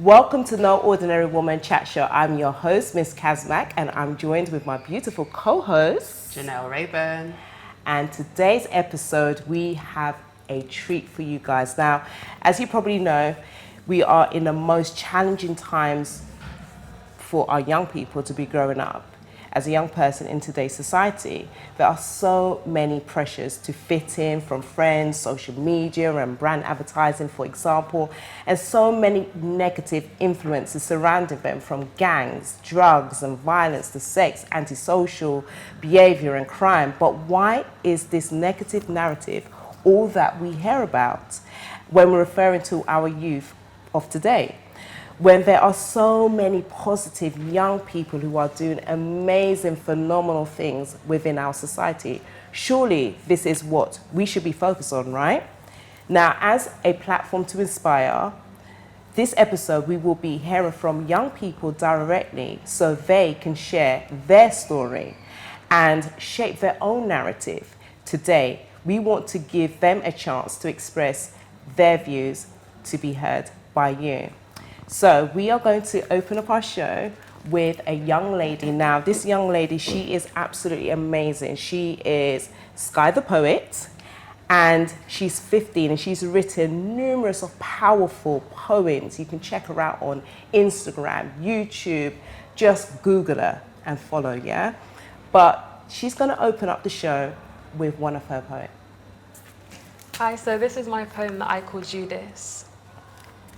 Welcome to No Ordinary Woman Chat Show. I'm your host, Miss Kazmak, and I'm joined with my beautiful co-host, Janelle Rayburn. And today's episode, we have a treat for you guys. Now, as you probably know, we are in the most challenging times for our young people to be growing up. As a young person in today's society, there are so many pressures to fit in from friends, social media, and brand advertising, for example, and so many negative influences surrounding them, from gangs, drugs and violence to sex, antisocial behavior and crime. But why is this negative narrative all that we hear about when we're referring to our youth of today, when there are so many positive young people who are doing amazing, phenomenal things within our society? Surely this is what we should be focused on, right? Now, as a platform to inspire, this episode we will be hearing from young people directly so they can share their story and shape their own narrative. Today, we want to give them a chance to express their views to be heard by you. So we are going to open up our show with a young lady. Now, this young lady, she is absolutely amazing. She is Skye The Poet, and she's 15, and she's written numerous of powerful poems. You can check her out on Instagram, YouTube. Just Google her and follow, yeah? But she's going to open up the show with one of her poems. Hi, so this is my poem that I call Judas.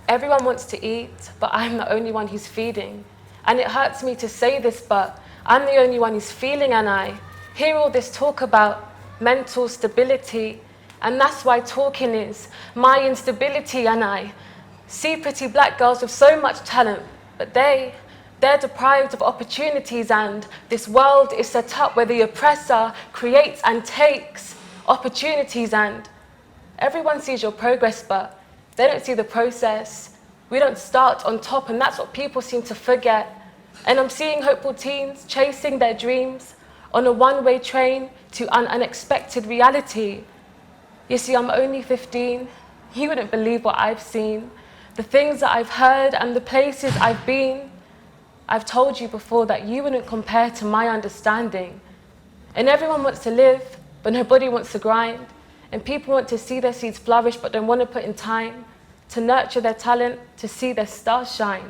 Everyone wants to eat, but I'm the only one who's feeding. And it hurts me to say this, but I'm the only one who's feeling, and I hear all this talk about mental stability, and that's why talking is my instability. And I see pretty black girls with so much talent, but they're deprived of opportunities, and this world is set up where the oppressor creates and takes opportunities, and everyone sees your progress, but they don't see the process. We don't start on top, and that's what people seem to forget. And I'm seeing hopeful teens chasing their dreams on a one-way train to an unexpected reality. You see, I'm only 15. You wouldn't believe what I've seen, the things that I've heard and the places I've been. I've told you before that you wouldn't compare to my understanding. And everyone wants to live, but nobody wants to grind. And people want to see their seeds flourish, but don't want to put in time to nurture their talent, to see their stars shine.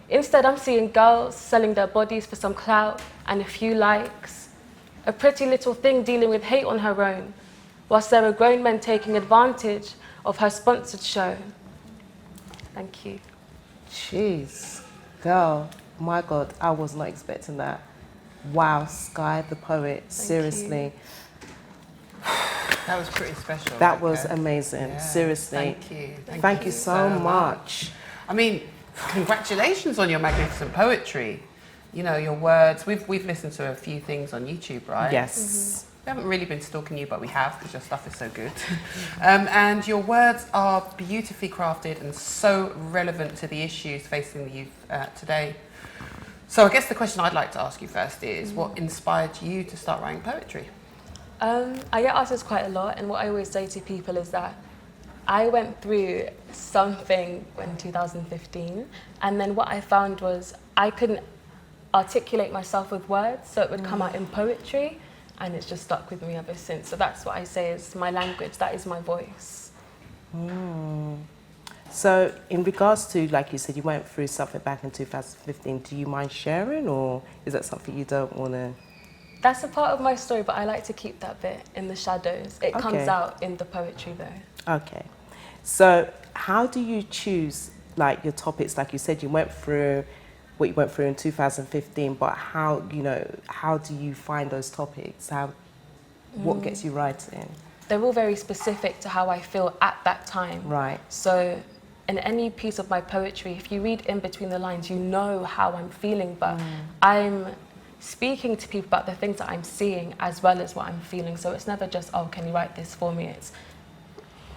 Instead, I'm seeing girls selling their bodies for some clout and a few likes. A pretty little thing dealing with hate on her own, whilst there are grown men taking advantage of her sponsored show. Thank you. Jeez, girl, my God, I was not expecting that. Wow, Skye The Poet, seriously. That was pretty special. That was amazing, yeah. seriously. Thank you. Thank you so much. I mean, congratulations on your magnificent poetry. You know, your words. We've listened to a few things on YouTube, right? Yes. We haven't really been stalking you, but we have, because your stuff is so good. And your words are beautifully crafted and so relevant to the issues facing the youth today. So I guess the question I'd like to ask you first is, what inspired you to start writing poetry? I get asked this quite a lot, and what I always say to people is that I went through something in 2015, and then what I found was I couldn't articulate myself with words, so it would come out in poetry, and it's just stuck with me ever since. So that's what I say is my language, that is my voice. So in regards to, like you said, you went through something back in 2015, do you mind sharing, or is that something you don't want to? That's a part of my story, but I like to keep that bit in the shadows. It comes out in the poetry though. Okay. So how do you choose like your topics? Like you said, you went through what you went through in 2015, but how do you find those topics? What gets you writing? They're all very specific to how I feel at that time. Right. So in any piece of my poetry, if you read in between the lines, you know how I'm feeling, but I'm speaking to people about the things that I'm seeing as well as what I'm feeling. So it's never just, oh, can you write this for me?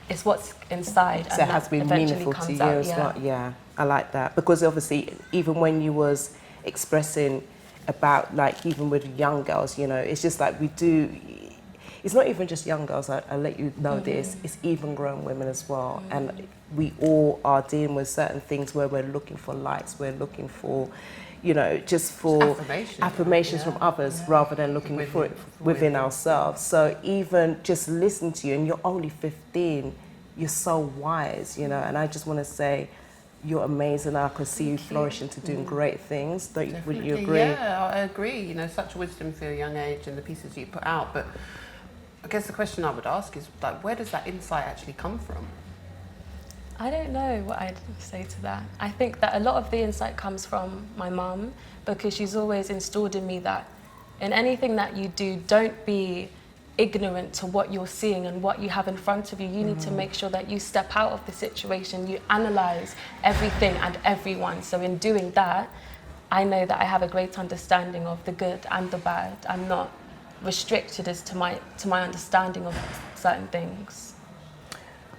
It's what's inside. So it has to be meaningful to you as well. Yeah, I like that. Because obviously, even when you was expressing about, like, even with young girls, you know, it's just like we do, it's not even just young girls, I'll let you know this, it's even grown women as well. And we all are dealing with certain things where we're looking for likes, we're looking for, you know, just for affirmations from others rather than looking for it within ourselves. So even just listen to you, and you're only 15, you're so wise, you know, and I just want to say, you're amazing. I could see you flourishing to doing great things. Wouldn't you agree? Yeah, I agree. You know, such wisdom for a young age and the pieces you put out. But I guess the question I would ask is, like, where does that insight actually come from? I don't know what I'd say to that. I think that a lot of the insight comes from my mum, because she's always installed in me that in anything that you do, don't be ignorant to what you're seeing and what you have in front of you. You need to make sure that you step out of the situation, you analyse everything and everyone. So in doing that, I know that I have a great understanding of the good and the bad. I'm not restricted as to my understanding of certain things.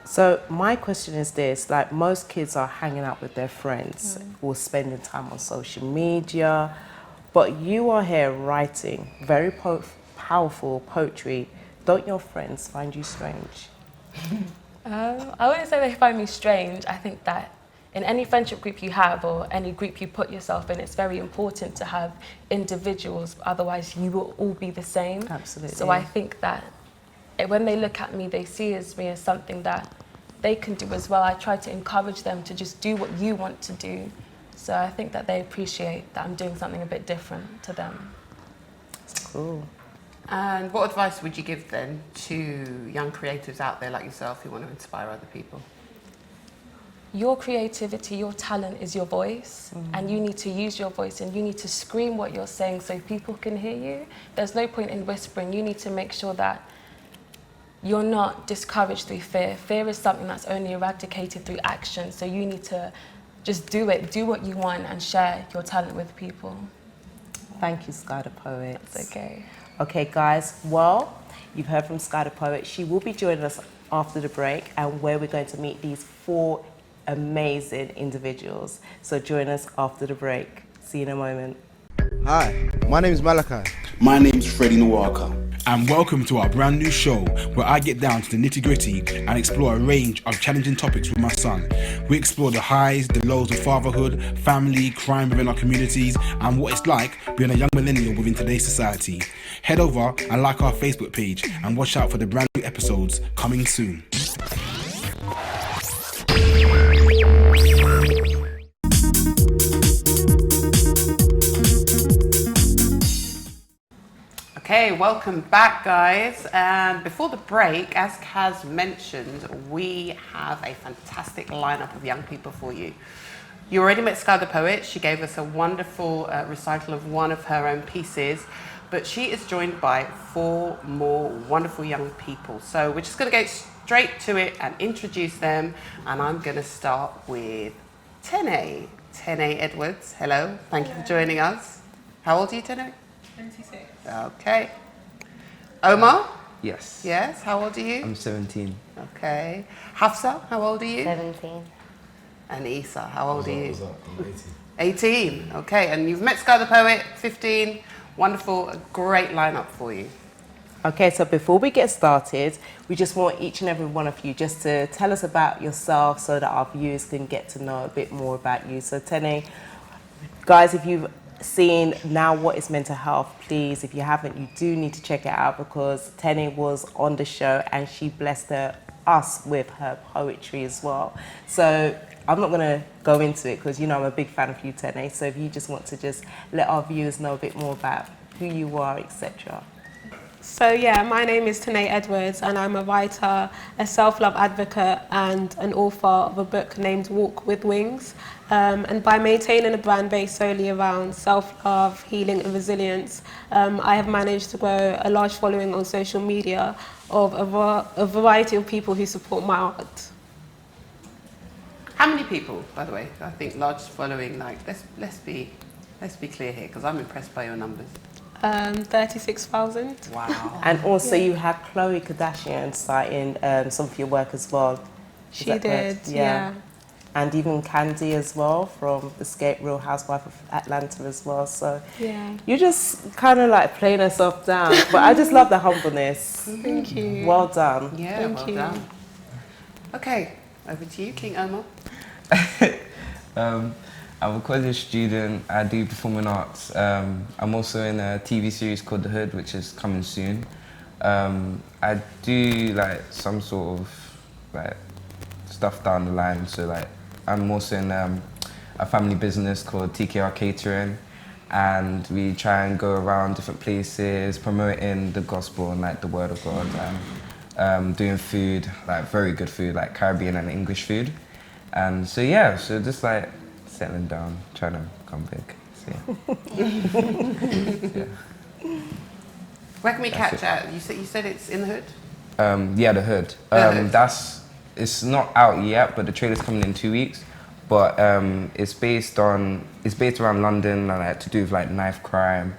So my question is this, like, most kids are hanging out with their friends or spending time on social media, but you are here writing very powerful poetry. Don't your friends find you strange? I wouldn't say they find me strange. I think that in any friendship group you have or any group you put yourself in, it's very important to have individuals, otherwise you will all be the same. Absolutely. So I think that when they look at me, they see me as something that they can do as well. I try to encourage them to just do what you want to do. So I think that they appreciate that I'm doing something a bit different to them. Cool. And what advice would you give then to young creatives out there like yourself who want to inspire other people? Your creativity, your talent is your voice, and you need to use your voice, and you need to scream what you're saying so people can hear you. There's no point in whispering. You need to make sure that you're not discouraged through fear. Fear is something that's only eradicated through action. So you need to just do it, do what you want, and share your talent with people. Thank you, Skye The Poet. It's okay. Okay, guys, well, you've heard from Skye The Poet. She will be joining us after the break, and where we're going to meet these 4 amazing individuals. So join us after the break. See you in a moment. Hi, my name is Malachi. My name's Freddie Nwaka. And welcome to our brand new show where I get down to the nitty gritty and explore a range of challenging topics with my son. We explore the highs, the lows of fatherhood, family, crime within our communities, and what it's like being a young millennial within today's society. Head over and like our Facebook page and watch out for the brand new episodes coming soon. Okay, welcome back, guys. And before the break, as Kaz mentioned, we have a fantastic lineup of young people for you. You already met Skye The Poet. She gave us a wonderful recital of one of her own pieces, but she is joined by 4 more wonderful young people. So we're just going to go straight to it and introduce them. And I'm going to start with Tene. Tene Edwards. Hello. Thank you for joining us. How old are you, Tene? 26. Okay. Omar? Yes. Yes. How old are you? I'm 17. Okay. Hafsa, how old are you? 17. And Issai, how old are you? I'm 18. 18. Okay. And you've met Skye The Poet, 15. Wonderful. A great lineup for you. Okay, so before we get started, we just want each and every one of you just to tell us about yourself so that our viewers can get to know a bit more about you. So Tene, guys, if you've seen Now What Is Mental Health, please, if you haven't, you do need to check it out, because Tene was on the show and she blessed us with her poetry as well. So I'm not going to go into it because, you know, I'm a big fan of you, Tene. So if you just want to just let our viewers know a bit more about who you are, etc. So yeah, my name is Tene Edwards and I'm a writer, a self-love advocate and an author of a book named Walk With Wings. And by maintaining a brand based solely around self-love, healing and resilience, I have managed to grow a large following on social media of a variety of people who support my art. How many people, by the way? I think large following, like, let's be clear here, because I'm impressed by your numbers. 36,000. Wow. And also you had Khloe Kardashian citing some of your work as well. Is She that did, correct? yeah. and even Candy as well from Escape Real Housewife of Atlanta as well. So Yeah. you just kind of like playing yourself down, but I just love the humbleness. Thank you. Well done. Yeah, Thank well you. done. Okay, over to you, King Omar. I'm a college student. I do performing arts. I'm also in a TV series called The Hood, which is coming soon. I do like some sort of like stuff down the line. So like I'm also in a family business called TKR Catering, and we try and go around different places promoting the gospel and like the word of God, and doing food, like very good food, like Caribbean and English food. And so yeah, so just like settling down, trying to come big. So, yeah. Where can we That's catch it. at? You said it's in the hood? Yeah, The Hood. The Hood. It's not out yet, but the trailer's coming in 2 weeks. But it's based around London and like to do with like knife crime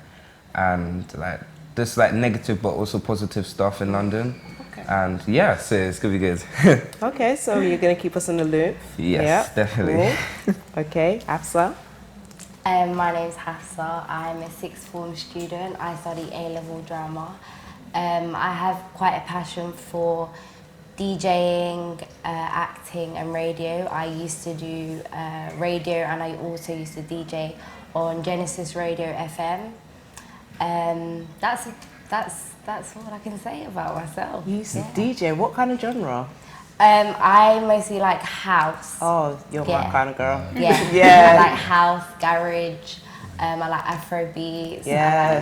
and like this like negative but also positive stuff in London. Okay. And yeah, so it's gonna be good. Okay, so you're going to keep us in the loop? Yes, definitely. Cool. Okay, Hafsa? My name's Hafsa. I'm a sixth form student. I study A-level drama. I have quite a passion for DJing, acting and radio. I used to do radio, and I also used to DJ on Genesis Radio FM. That's what I can say about myself. You used to DJ. What kind of genre? I mostly like house. Oh, you're my Yeah. kind of girl. Yeah. Yeah. I like house, garage. I like Afro beats. Yeah.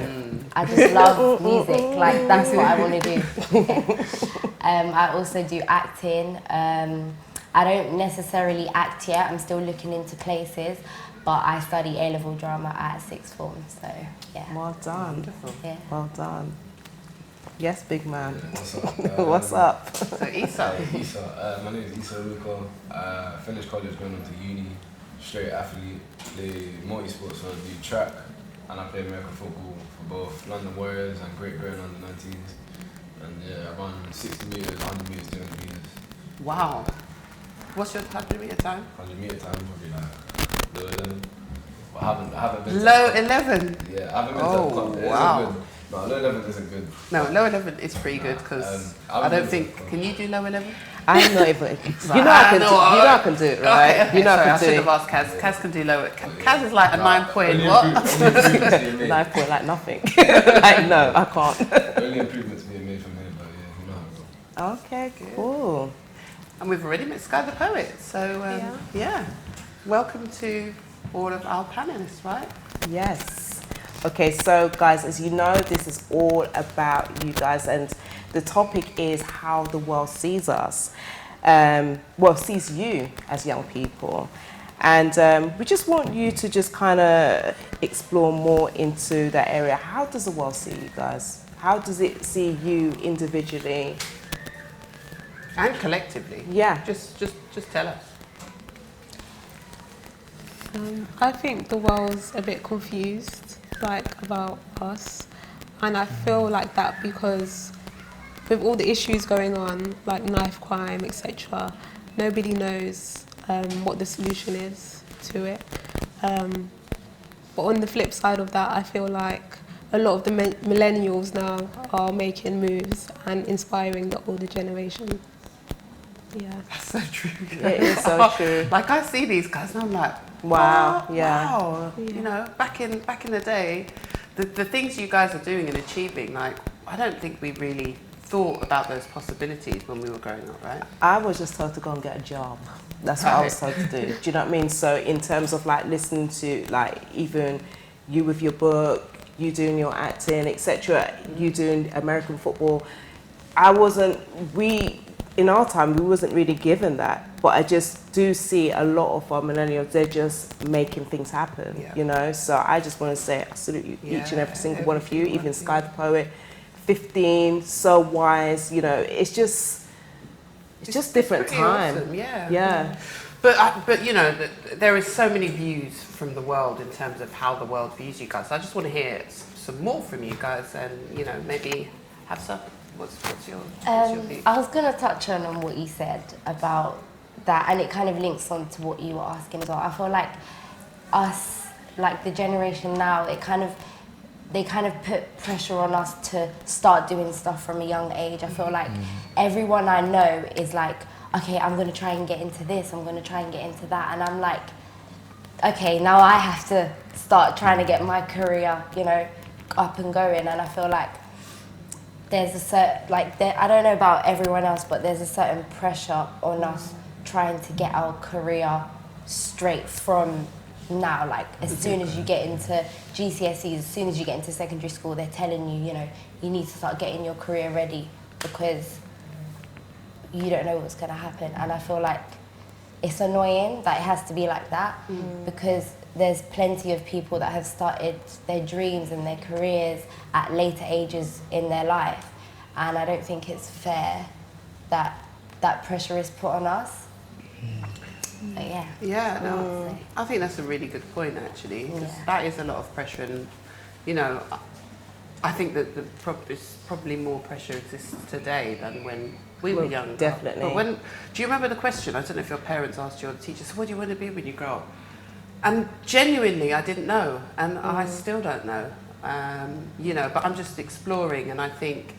I just love music. Like that's what I want to do. I also do acting. I don't necessarily act yet. I'm still looking into places, but I study A-level drama at sixth form. So yeah. Well done. Yeah. Well done. Yes, big man. What's up? What's up? So Issai. My name is Issai Luca. Finished college, going on to uni, straight athlete, play multi-sports, so I do track, and I play American football for both London Warriors and Great Britain under 19s. And yeah, I run 60 metres, 100 metres, 200 metres. Wow. What's your 100-meter time? 100 metre time, probably like low 11. But I haven't been Low to 11? Yeah, I haven't been Oh, to the club. It wow. isn't good. No, low 11 isn't good. No, low 11 is pretty good because I don't think. Can you do low 11? I'm not even. You know I can do. You know I can do it, right? Okay, You know sorry, I I can should do have it. asked Kaz. Kaz can do low. Kaz is like a 9 point. What? 9 point like nothing. Like no, I can't. Only improvements being made from here, but yeah, you know how it goes. Okay, cool. And we've already met Skye The Poet. So yeah, welcome to all of our panelists, right? Yes. Okay, so guys, as you know, this is all about you guys, and the topic is how the world sees us. Sees you as young people. And we just want you to just kind of explore more into that area. How does the world see you guys? How does it see you individually? And collectively. Yeah. Just tell us. I think the world's a bit confused, like, about us. And I feel like that because with all the issues going on, like knife crime, etc., nobody knows what the solution is to it. But on the flip side of that, I feel like a lot of the millennials now are making moves and inspiring the older generation. Yeah. That's so true. It is so true. Like I see these guys and I'm like, wow, oh, yeah. wow. You know, back in the day, the things you guys are doing and achieving, like I don't think we really thought about those possibilities when we were growing up, right? I was just told to go and get a job. That's what I was told to do. Do you know what I mean? So in terms of like listening to like even you with your book, you doing your acting, etc., you doing American football, in our time, we wasn't really given that. But I just do see a lot of our millennials, they're just making things happen, you know? So I just want to say I salute you, each and every single one of you, even Skye The Poet, 15, so wise, you know, it's just different pretty time. awesome, yeah. Yeah. But you know, there is so many views from the world in terms of how the world views you guys. So I just want to hear some more from you guys, and you know, maybe Hafsa, what's your view? I was going to touch on what you said about that, and it kind of links on to what you were asking as well. I feel like us, like the generation now, they kind of put pressure on us to start doing stuff from a young age. I feel like everyone I know is like, okay, I'm going to try and get into this, I'm going to try and get into that. And I'm like, okay, now I have to start trying to get my career, you know, up and going. And I feel like there's a certain, like, I don't know about everyone else, but there's a certain pressure on us trying to get our career straight from now. Like, as soon as you get into GCSEs, as soon as you get into secondary school, they're telling you, you know, you need to start getting your career ready because you don't know what's going to happen. And I feel like it's annoying that it has to be like that because there's plenty of people that have started their dreams and their careers at later ages in their life. And I don't think it's fair that that pressure is put on us. But yeah. Yeah, no, I think that's a really good point, actually. That is a lot of pressure, and you know, I think that probably more pressure exists today than when we were young. Definitely. But do you remember the question? I don't know if your parents asked you or the teachers, "What do you want to be when you grow up?" And genuinely, I didn't know, and I still don't know. You know, but I'm just exploring, and I think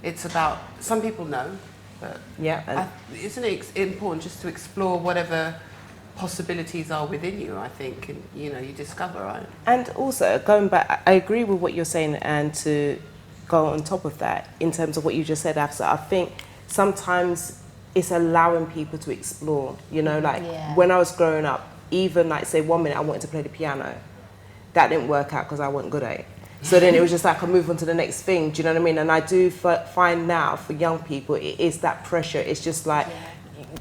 it's about, some people know. But isn't it important just to explore whatever possibilities are within you, I think, and you know, you discover, right? And also, going back, I agree with what you're saying, and to go on top of that, in terms of what you just said, Hafsa, I think sometimes it's allowing people to explore, you know, like when I was growing up, even like say 1 minute I wanted to play the piano, that didn't work out because I wasn't good at it. So then it was just like I move on to the next thing, do you know what I mean? And I do find now for young people, it is that pressure. It's just like,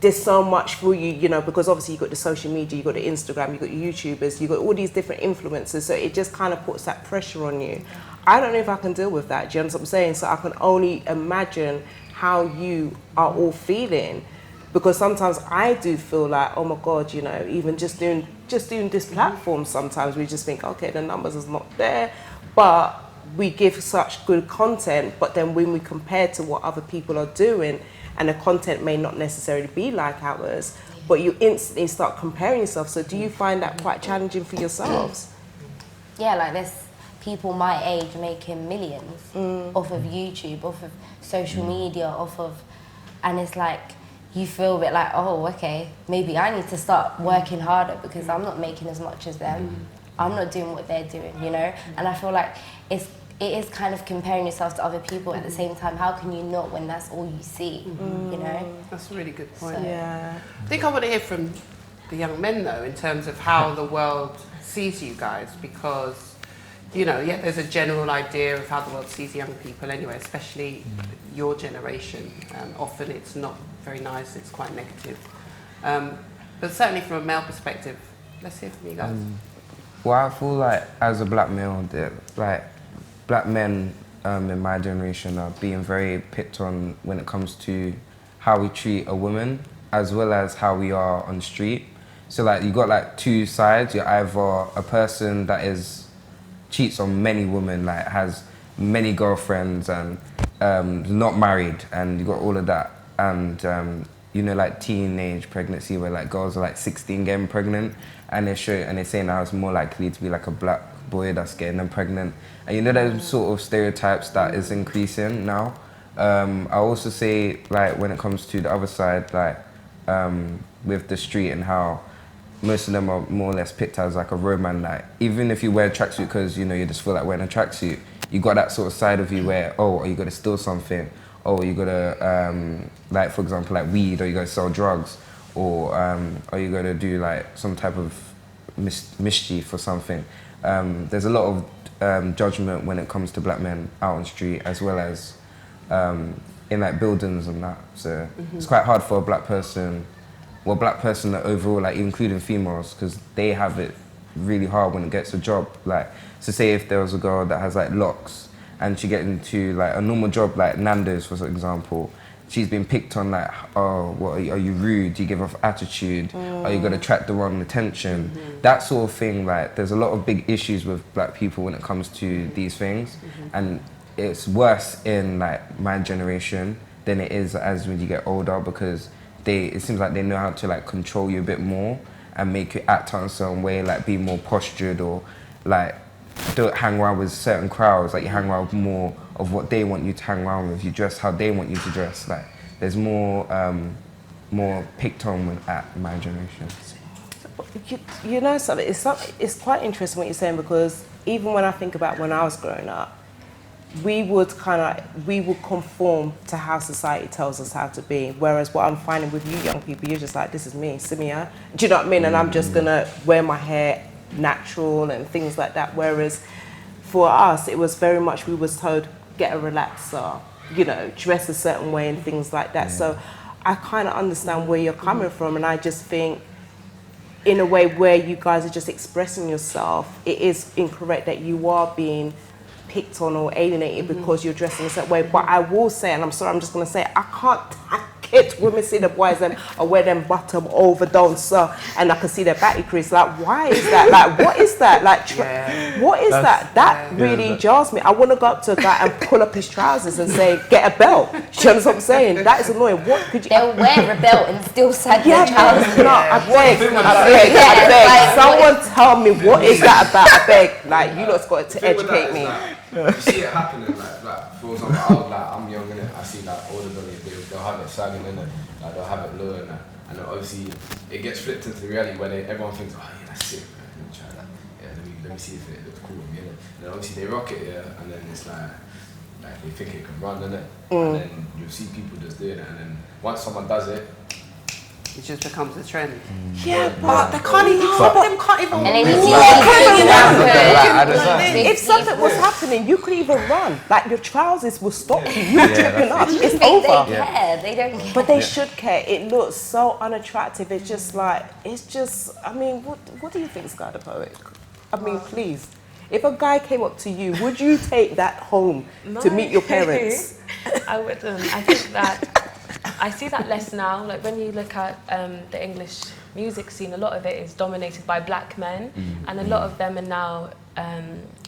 there's so much for you, you know, because obviously you've got the social media, you've got the Instagram, you've got your YouTubers, you've got all these different influencers. So it just kind of puts that pressure on you. I don't know if I can deal with that, do you understand what I'm saying? So I can only imagine how you are all feeling. Because sometimes I do feel like, oh my God, you know, even just doing this platform, sometimes we just think, okay, the numbers is not there. But we give such good content, but then when we compare to what other people are doing, and the content may not necessarily be like ours, but you instantly start comparing yourself. So do you find that quite challenging for yourselves? Yeah, like there's people my age making millions off of YouTube, off of social media, and it's like, you feel a bit like, oh, okay, maybe I need to start working harder because I'm not making as much as them. I'm not doing what they're doing, you know? And I feel like it is kind of comparing yourself to other people at the same time. How can you not when that's all you see, you know? That's a really good point. So, I think I want to hear from the young men, though, in terms of how the world sees you guys, because, you know, there's a general idea of how the world sees young people anyway, especially your generation. Often it's not very nice, it's quite negative. But certainly from a male perspective, let's hear from you guys. Well, I feel like as a black male, that like black men in my generation are being very picked on when it comes to how we treat a woman, as well as how we are on the street. So like you got like two sides. You're either a person that cheats on many women, like has many girlfriends and not married, and you got all of that, and you know, like teenage pregnancy where like girls are like 16 getting pregnant, and they're saying now it's more likely to be like a black boy that's getting them pregnant. And you know, those sort of stereotypes that is increasing now. I also say, like, when it comes to the other side, like with the street and how most of them are more or less picked as like a road man. Like, even if you wear a tracksuit because, you know, you just feel like wearing a tracksuit, you got that sort of side of you where, oh, are you gonna steal something? Oh, you gotta, like, for example, like weed, or you gotta sell drugs, or are you gonna do like some type of mischief or something? There's a lot of judgment when it comes to black men out on the street, as well as in like buildings and that. So it's quite hard for a black person overall, like including females, because they have it really hard when it gets a job. Like, so say if there was a girl that has like locks and she get into like a normal job like Nando's, for example, she's been picked on like, oh, what are you rude? Do you give off attitude? Are you gonna attract the wrong attention? That sort of thing. Like, there's a lot of big issues with black people when it comes to these things, and it's worse in like my generation than it is as when you get older, because it seems like they know how to like control you a bit more and make you act on a certain way, like be more postured, or like don't hang around with certain crowds, like you hang around with more of what they want you to hang around with, you dress how they want you to dress. Like there's more picked on at my generation. You know something, it's quite interesting what you're saying, because even when I think about when I was growing up, we would conform to how society tells us how to be. Whereas what I'm finding with you young people, you're just like, this is me, Simia. Do you know what I mean? And I'm just gonna wear my hair natural and things like that. Whereas for us, it was very much, we was told, get a relaxer, you know, dress a certain way and things like that. So I kind of understand where you're coming from, and I just think, in a way where you guys are just expressing yourself, it is incorrect that you are being picked on or alienated because you're dressing a certain way. But I will say, and I'm sorry, I'm just going to say, I can't take it when we see the boys and I wear them bottom overdone, so, and I can see their back increase. Like, why is that? Like, what is that? Like, what is that? That really jars me. I want to go up to a guy and pull up his trousers and say, get a belt. Do you understand what I'm saying? That is annoying. What could you? They'll wear a belt and still sag their trousers. No, I beg. Someone tell me, what is that about? I beg. Like, you lot's got to educate me. You see it happening, like for example, I'm young, innit? I see like older brothers, they'll have it sagging, innit? Like they'll have it low and that. And then obviously it gets flipped into reality where everyone thinks, oh yeah, that's sick, man. Let me try that. Yeah, let me see if it looks cool on me, innit? And then obviously they rock it, yeah, and then it's like they think it can run, innit? And then you'll see people just doing it, and then once someone does it, it just becomes a trend. Yeah, but they can't even. Some of them can't even. If something was happening, you could even run. Like your trousers will stop you. You're tripping up. It's over. They care. They don't care. But they should care. It looks so unattractive. It's just like, I mean, what do you think, Skye the Poet? I mean, please. If a guy came up to you, would you take that home to meet your parents? I wouldn't. I think that I see that less now. Like when you look at the English music scene, a lot of it is dominated by black men, and a lot of them are now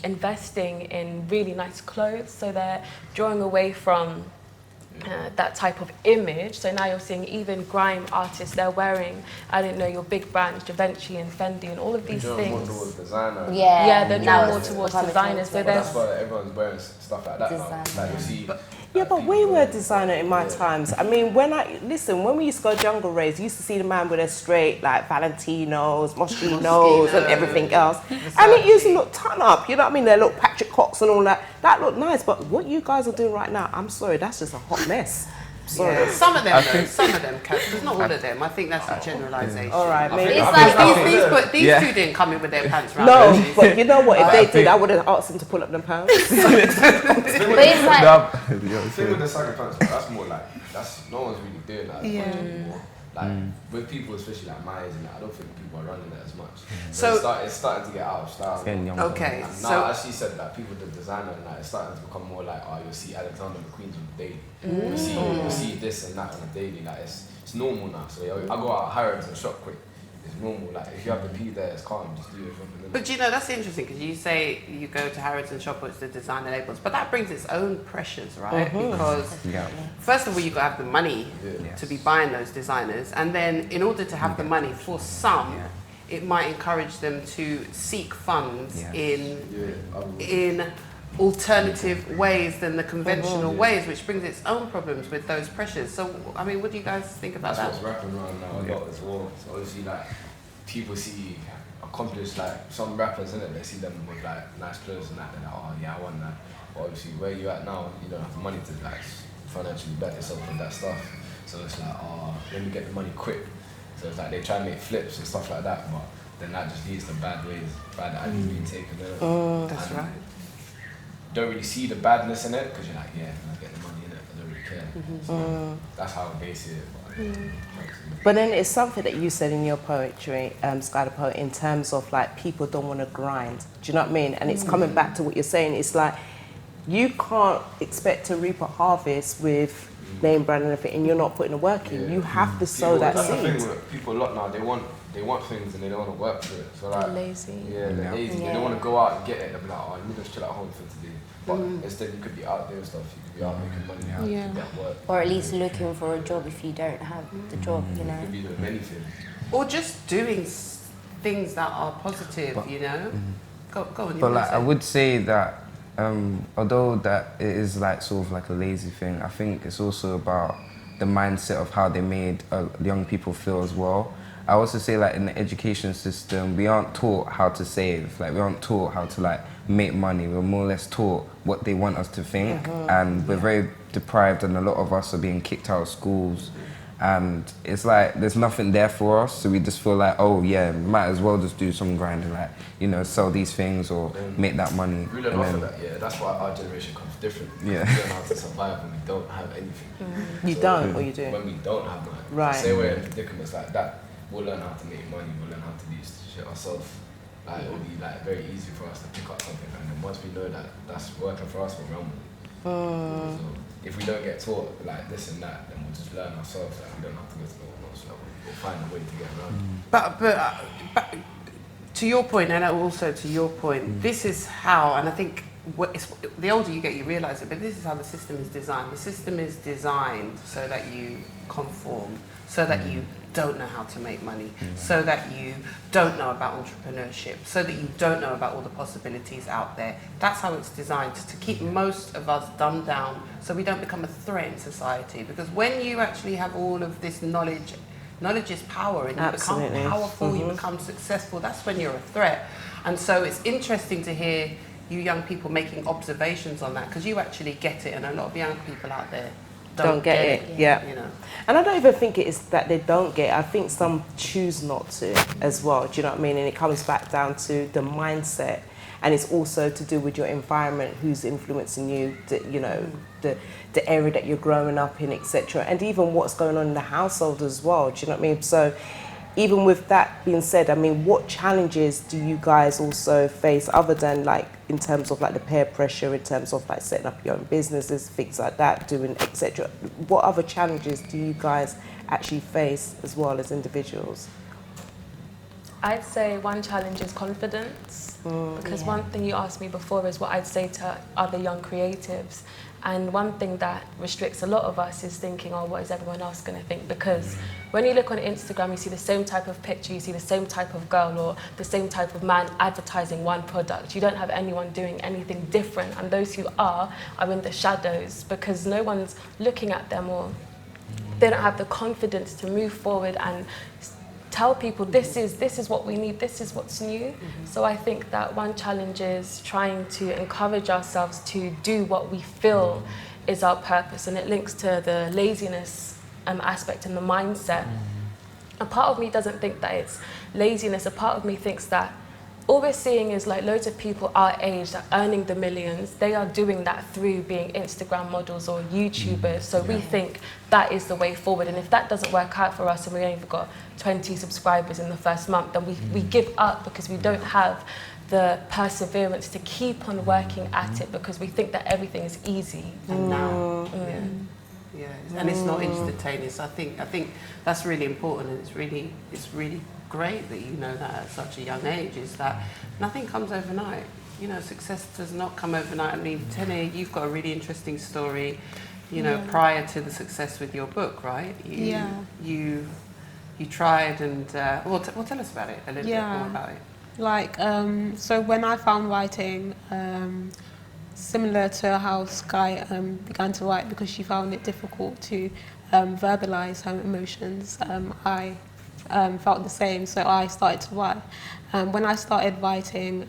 investing in really nice clothes. So they're drawing away from that type of image. So now you're seeing even grime artists, they're wearing, I don't know, your big brands, Givenchy and Fendi and all of these things. More towards designer. Yeah, they're drawn more towards designers. So that's why everyone's wearing stuff like that now. Like you see. Yeah, but we were designer in my times. I mean, when we used to go jungle raves, you used to see the man with their straight, like Valentinos, Moschino, and everything else. And it used to look ton up, you know what I mean? They look Patrick Cox and all that. That looked nice, but what you guys are doing right now, I'm sorry, that's just a hot mess. Sorry. Yeah. Some of them, because not all of them. I think that's a generalisation. All right, maybe. It's like these two didn't come in with their pants round. No, but you know what? If they did, I would have asked them to pull up them pants. But it's like the thing with the sagging pants, that's more like no one's really doing that anymore. Like with people, especially like my age, and I don't think people are running it as much. So it's starting to get out of style. Okay. And now, as she said, that people do designer, and like, it's starting to become more like, you'll see Alexander McQueen's on the daily. You'll see this and that on the daily. Like it's normal now. So I go out Harrods and shop quick. It's normal. Like if you have the P there, it's calm. Just do it. But you know, that's interesting because you say you go to Harrods and shop with the designer labels, but that brings its own pressures, right? Because first of all, you got to have the money to be buying those designers, and then in order to have the money, for some, it might encourage them to seek funds in alternative ways than the conventional ways, which brings its own problems with those pressures. So, I mean, what do you guys think about that? That's what's rapping around now a lot as well. So obviously, like, people see accomplished, like, some rappers, innit? They see them with, like, nice clothes and that, they're like, oh, yeah, I want that. But obviously, where you at now, you don't have the money to, like, financially back yourself with that stuff. So it's like, let me get the money quick. So it's like they try and make flips and stuff like that, but then that just leads to bad ways, bad ideas being taken. That's right. Don't really see the badness in it because you're like, yeah, I get the money in it, I don't really care. So that's how they see it. But then it's something that you said in your poetry, Skye the Poet, in terms of like people don't want to grind. Do you know what I mean? And it's coming back to what you're saying. It's like you can't expect to reap a harvest with name brand and everything, and you're not putting the work in. You have to sow that seed. That's the thing with people a lot now. They want they want things and they don't want to work for it. So like, lazy. Yeah, they're lazy. They don't want to go out and get it. They'll be like, oh, you need to chill at home for today. But instead, you could be out there and stuff. You could be out making money. You could be at work. Or at least looking for a job if you don't have the job, you know. You could be doing many things. Or just doing things that are positive, you know. Go on. But like, I would say that although that it is like sort of like a lazy thing, I think it's also about the mindset of how they made young people feel as well. I also say like in the education system, we aren't taught how to save. Like we aren't taught how to like make money. We're more or less taught what they want us to think, and we're very deprived. And a lot of us are being kicked out of schools, and it's like there's nothing there for us. So we just feel like, oh yeah, might as well just do some grinding, like sell these things or make that money. We learn off of that. Yeah, that's why our generation comes different. Yeah, we learn how to survive when we don't have anything. You don't, or you do? When we don't have money. Right. Say we're in predicaments like that. We'll learn how to make money, we'll learn how to do shit ourselves. Like, it'll be like very easy for us to pick up something, and then once we know that that's working for us, we'll run with it. So if we don't get taught like this and that, then we'll just learn ourselves. Like, we don't have to go to no one else level. We'll find a way to get around. But to your point, and also to your point, this is how, and I think the older you get, you realise it, but this is how the system is designed. The system is designed so that you conform, so that you don't know how to make money, so that you don't know about entrepreneurship, so that you don't know about all the possibilities out there. That's how it's designed, to keep most of us dumbed down so we don't become a threat in society. Because when you actually have all of this knowledge is power, and you become powerful, you become successful, that's when you're a threat. And so it's interesting to hear you young people making observations on that, because you actually get it, and a lot of young people out there don't get it. Yeah. You know. And I don't even think it is that they don't get it. I think some choose not to as well. Do you know what I mean? And it comes back down to the mindset, and it's also to do with your environment, who's influencing you, the area that you're growing up in, etc. And even what's going on in the household as well. Do you know what I mean? So even with that being said, I mean, what challenges do you guys also face other than like in terms of like the peer pressure, in terms of like setting up your own businesses, things like that, doing etc. What other challenges do you guys actually face as well as individuals? I'd say one challenge is confidence, because one thing you asked me before is what I'd say to other young creatives. And one thing that restricts a lot of us is thinking, oh, what is everyone else going to think? Because when you look on Instagram, you see the same type of picture, you see the same type of girl or the same type of man advertising one product. You don't have anyone doing anything different. And those who are in the shadows, because no one's looking at them, or they don't have the confidence to move forward and tell people this is what we need, this is what's new. So I think that one challenge is trying to encourage ourselves to do what we feel is our purpose, and it links to the laziness aspect and the mindset. A part of me doesn't think that it's laziness. A part of me thinks that all we're seeing is like loads of people our age that are earning the millions. They are doing that through being Instagram models or YouTubers. So we think that is the way forward. And if that doesn't work out for us and we only got 20 subscribers in the first month, then we give up, because we don't have the perseverance to keep on working at it, because we think that everything is easy. And now, and it's not instantaneous. I think that's really important, and it's really great that you know that at such a young age, is that nothing comes overnight. You know, success does not come overnight. I mean, Tene, you've got a really interesting story, prior to the success with your book, right? You tried and, well, tell us about it, a little bit more about it. Like, so when I found writing, similar to how Skye began to write, because she found it difficult to verbalize her emotions, I felt the same, so I started to write. When I started writing,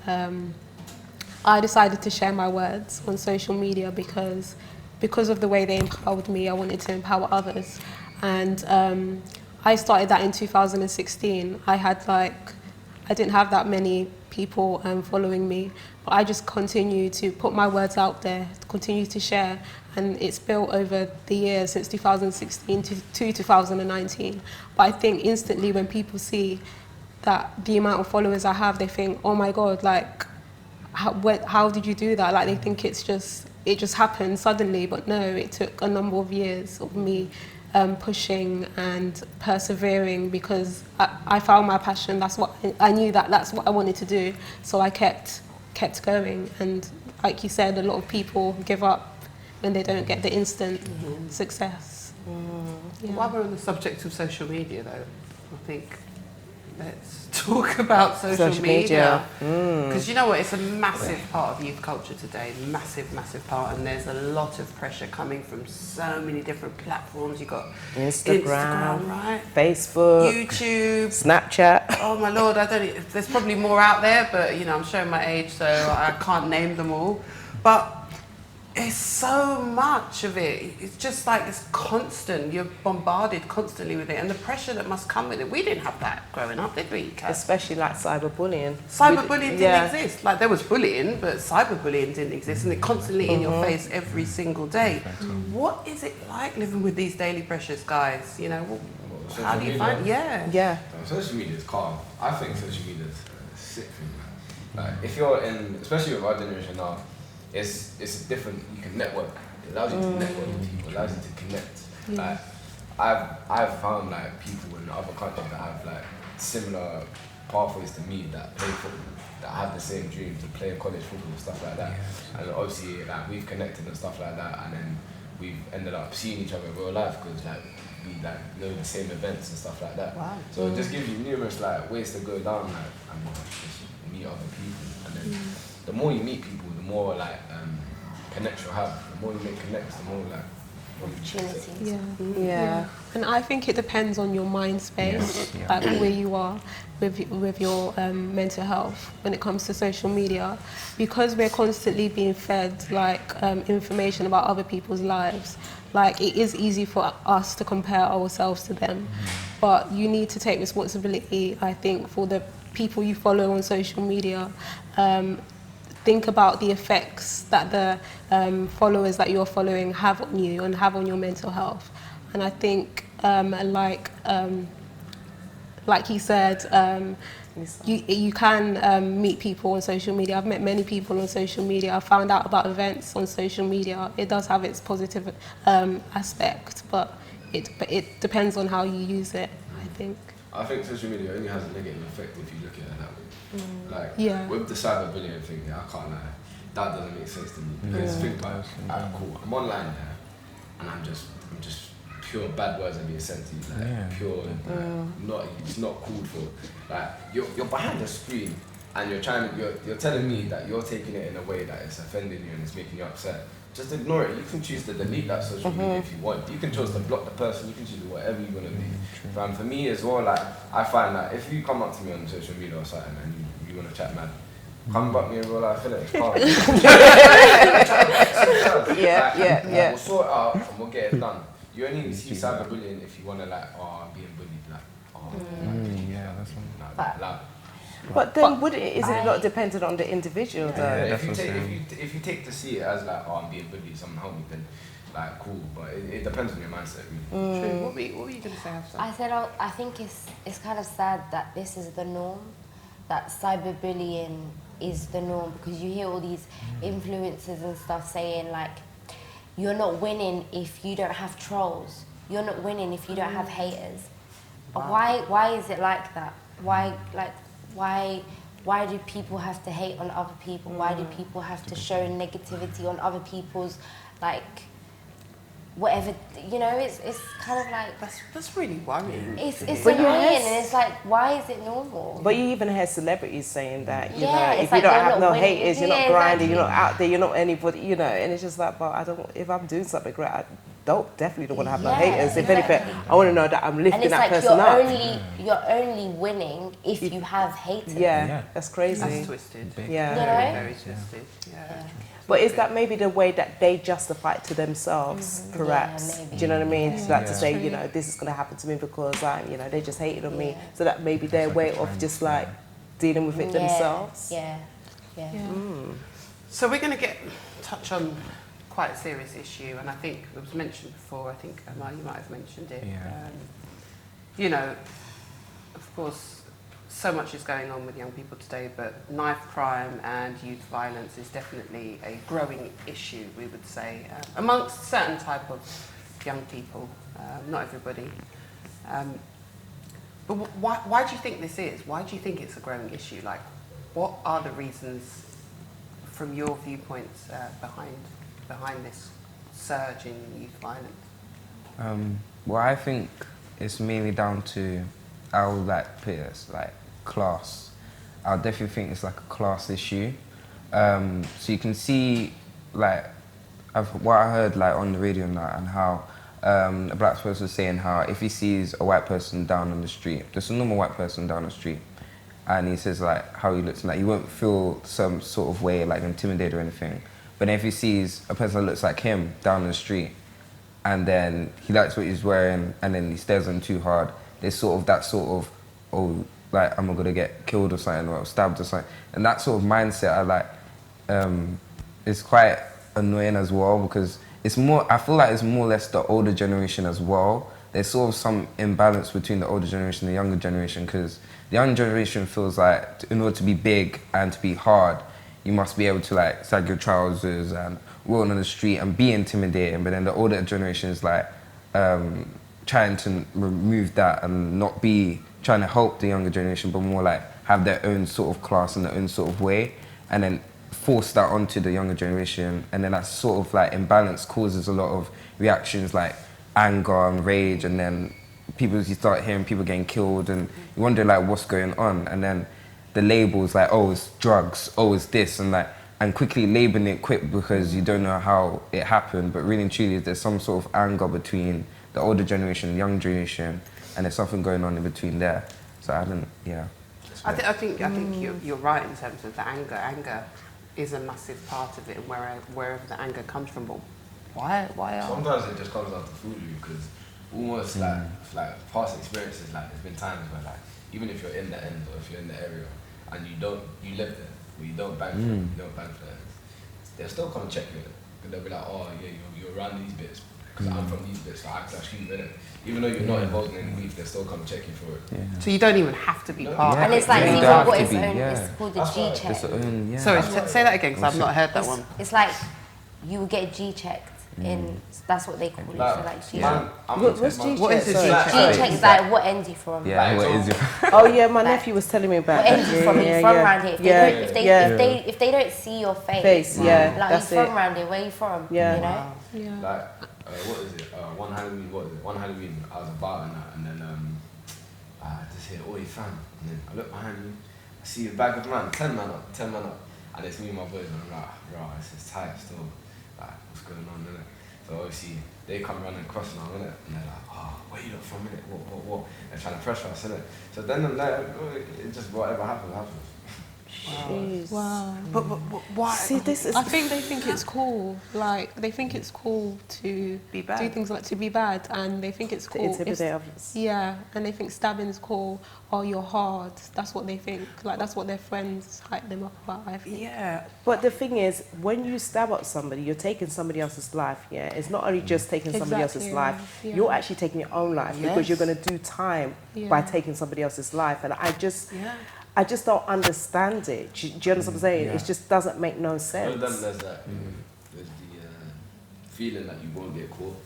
I decided to share my words on social media because of the way they empowered me. I wanted to empower others, and I started that in 2016. I didn't have that many people2014 me, but I just continued to put my words out there, continue to share, and it's built over the years since 2016 to 2019. But I think instantly when people see that the amount of followers I have, they think, oh my God, like, how did you do that? Like, they think it just happened suddenly, but no, it took a number of years of me pushing and persevering, because I found my passion. That's what I knew, that's what I wanted to do. So I kept going. And like you said, a lot of people give up when they don't get the instant success. Yeah. While we're on the subject of social media, though, I think let's talk about social media. Because you know what, it's a massive part of youth culture today, massive part, and there's a lot of pressure coming from so many different platforms. You've got Instagram, right? Facebook, YouTube, Snapchat. Oh my Lord, there's probably more out there, but you know, I'm showing my age, so I can't name them all. But it's so much of it. It's just like it's constant. You're bombarded constantly with it, and the pressure that must come with it. We didn't have that growing up, did we, Kat? Especially like cyberbullying. Cyberbullying didn't exist. Like there was bullying, but cyberbullying didn't exist, and it's constantly in your face every single day. What is it like living with these daily pressures, guys? You know, how do you find? Yeah. Social media is calm. I think social media is a sick thing, man. Like if you're in, especially with our generation now, it's a different. You can network. It allows you to network with people. It allows you to connect. Like I've found like people in other countries that have like similar pathways to me that play football, that have the same dream to play college football and stuff like that. And obviously like we've connected and stuff like that, and then we've ended up seeing each other in real life because like we like know the same events and stuff like that. Wow. So it just gives you numerous like ways to go down like and just meet other people, and then the more you meet people, the more like connects you'll have. The more you make connects, the more like opportunities. Yeah. And I think it depends on your mind space, like where you are with your mental health when it comes to social media, because we're constantly being fed like information about other people's lives. Like it is easy for us to compare ourselves to them, but you need to take responsibility, I think, for the people you follow on social media. Think about the effects that the followers that you're following have on you and have on your mental health. And I think, like he said, you can meet people on social media. I've met many people on social media. I found out about events on social media. It does have its positive aspect, but it depends on how you use it, I think. I think social media only has a negative effect if you look at it that way. Like with the cyberbullying thing, I can't lie, that doesn't make sense to me. Because think about it, cool, I'm online there, and I'm just pure bad words are being sent to you, like pure, like, it's not called for. Like you're behind the screen, and you're telling me that you're taking it in a way that it's offending you and it's making you upset. Just ignore it. You can choose to delete that social media if you want. You can choose to block the person. You can choose to do whatever you want to do. And for me as well, like I find that if you come up to me on social media or something and you want to chat, man, come back me in real life, innit? We'll sort it out and we'll get it done. You only see cyberbullying if you want to like, I'm being bullied, that's one. But then, is it not dependent on the individual though? If you take to see it as like, I'm being bullied, someone help me, then like cool. But it depends on your mindset, really. True. What were you going to say, Hafsa? I said I think it's kind of sad that this is the norm, that cyberbullying is the norm, because you hear all these influencers and stuff saying like, you're not winning if you don't have trolls. You're not winning if you don't have haters. Wow. Why is it like that? Why do people have to hate on other people? Why do people have to show negativity on other people's, like, whatever, you know, it's kind of like... That's really worrying. It's annoying, and it's like, why is it normal? But you even hear celebrities saying that, you know, it's if like you don't have no haters, you're not grinding, exactly. you're not out there, you're not anybody, you know, and it's just like, but if I'm doing something great, I definitely don't want to have no haters. If anything, I want to know that I'm lifting that person up. You're only winning if you have haters. Yeah, that's crazy. That's twisted. Yeah. Very twisted. Yeah. But is that maybe the way that they justify it to themselves, perhaps? Do you know what I mean? So like to say, you know, this is going to happen to me because you know, they just hated on me. So that may be their way of just like dealing with it themselves. Yeah. So we're going to touch on quite a serious issue, and I think it was mentioned before. I think Omar, you might have mentioned it. You know, of course, so much is going on with young people today, but knife crime and youth violence is definitely a growing issue, we would say, amongst certain type of young people, not everybody. But why do you think this is? Why do you think it's a growing issue? Like, what are the reasons, from your viewpoints, behind this surge in youth violence? Well, I think it's mainly down to, I would like put it as like class. I definitely think it's like a class issue. So you can see, like, what I heard like on the radio and that, and how a black person was saying how if he sees a white person down on the street, just a normal white person down the street, and he says like how he looks, like he won't feel some sort of way like intimidated or anything. But then if he sees a person that looks like him down the street, and then he likes what he's wearing, and then he stares at him too hard, there's sort of that sort of, oh, like I'm gonna get killed or something, or stabbed or something. And that sort of mindset, I like, is quite annoying as well, because it's more, I feel like it's more or less the older generation as well. There's sort of some imbalance between the older generation and the younger generation, because the younger generation feels like in order to be big and to be hard, you must be able to like sag your trousers and walk on the street and be intimidating. But then the older generation is like trying to remove that and not be trying to help the younger generation, but more like have their own sort of class and their own sort of way, and then force that onto the younger generation. And then that sort of like imbalance causes a lot of reactions like anger and rage, and then you start hearing people getting killed, and you wonder like what's going on. And then the labels like, oh, it's drugs, oh, it's this, and like, and quickly labeling it quick because you don't know how it happened. But really and truly, there's some sort of anger between the older generation and the young generation, and there's something going on in between there. So I don't, yeah. I think you're right in terms of the anger. Anger is a massive part of it, and wherever the anger comes from. But why? Sometimes it just comes out to food you, because almost like past experiences, like there's been times where like even if you're in the end or if you're in the area and you live there, but you don't bank for it, you don't bank for it, they'll still come and check you. Because they'll be like, oh yeah, you're around these bits because I'm from these bits, so I can actually in it. Even though you're not involved in any beef, they'll still come check you for it. Yeah. So you don't even have to be part. And it's like you even got its own. It's called the G check. Sorry, say that again, because I've not heard that one. It's like you will get G checked. That's what they call it. So like G check. What's G check? What is this G check? G check is like what end you from. Yeah, what is it? Oh yeah, my nephew was telling me about what end you from? You're from around here. If they don't see your face, like that's you're from around here. Where are you from? Yeah. You know. Yeah. Like what is it? One Halloween. What is it? One Halloween. I was about and then I just hear, "Oi, fam!" And then I look behind me. I see a bag of man, 10 man up, and it's me and my boys. And I'm like, "Right, it's tight still. Like, what's going on, innit?" So obviously they come running across now, innit? And they're like, "Oh, where you look from, innit? What?" They're trying to pressure us, innit? So then and there, it just whatever happens. Wow. But why? See, this is. I think they think it's cool. Like they think it's cool to be bad. do things like to be bad, and they think it's cool. To intimidate others. Yeah, and they think stabbing's cool. Or you're hard. That's what they think. Like that's what their friends hype them up about. I think. Yeah. But the thing is, when you stab up somebody, you're taking somebody else's life. Yeah, it's not only just taking somebody else's life. Yeah. You're actually taking your own life because you're going to do time by taking somebody else's life. And I just don't understand it. Do you understand what I'm saying? It just doesn't make no sense. Other than there's that, there's the feeling that you won't get caught.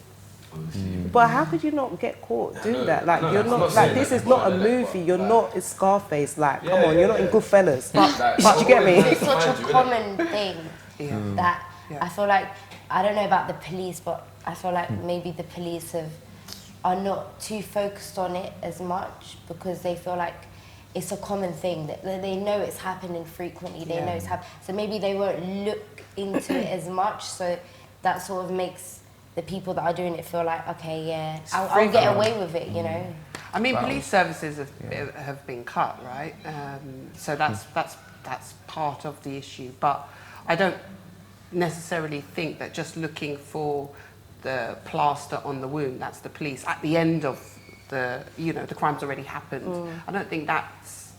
Obviously. But how could you not get caught doing that? Like no, you're I'm not not like saying this that, is not a but movie. You're like- not it's Scarface. Like come Yeah, on, you're not in Goodfellas. But you get me? It's such a common thing that I feel like, I don't know about the police, but I feel like maybe the police are not too focused on it as much because they feel like it's a common thing that they know it's happening frequently. They know it's happening, so maybe they won't look into it as much. So that sort of makes the people that are doing it feel like, okay, I'll get away with it, you know. I mean, police services have been cut, right? So that's part of the issue. But I don't necessarily think that just looking for the plaster on the wound, that's the police. At the end of the crime's already happened. I don't think that's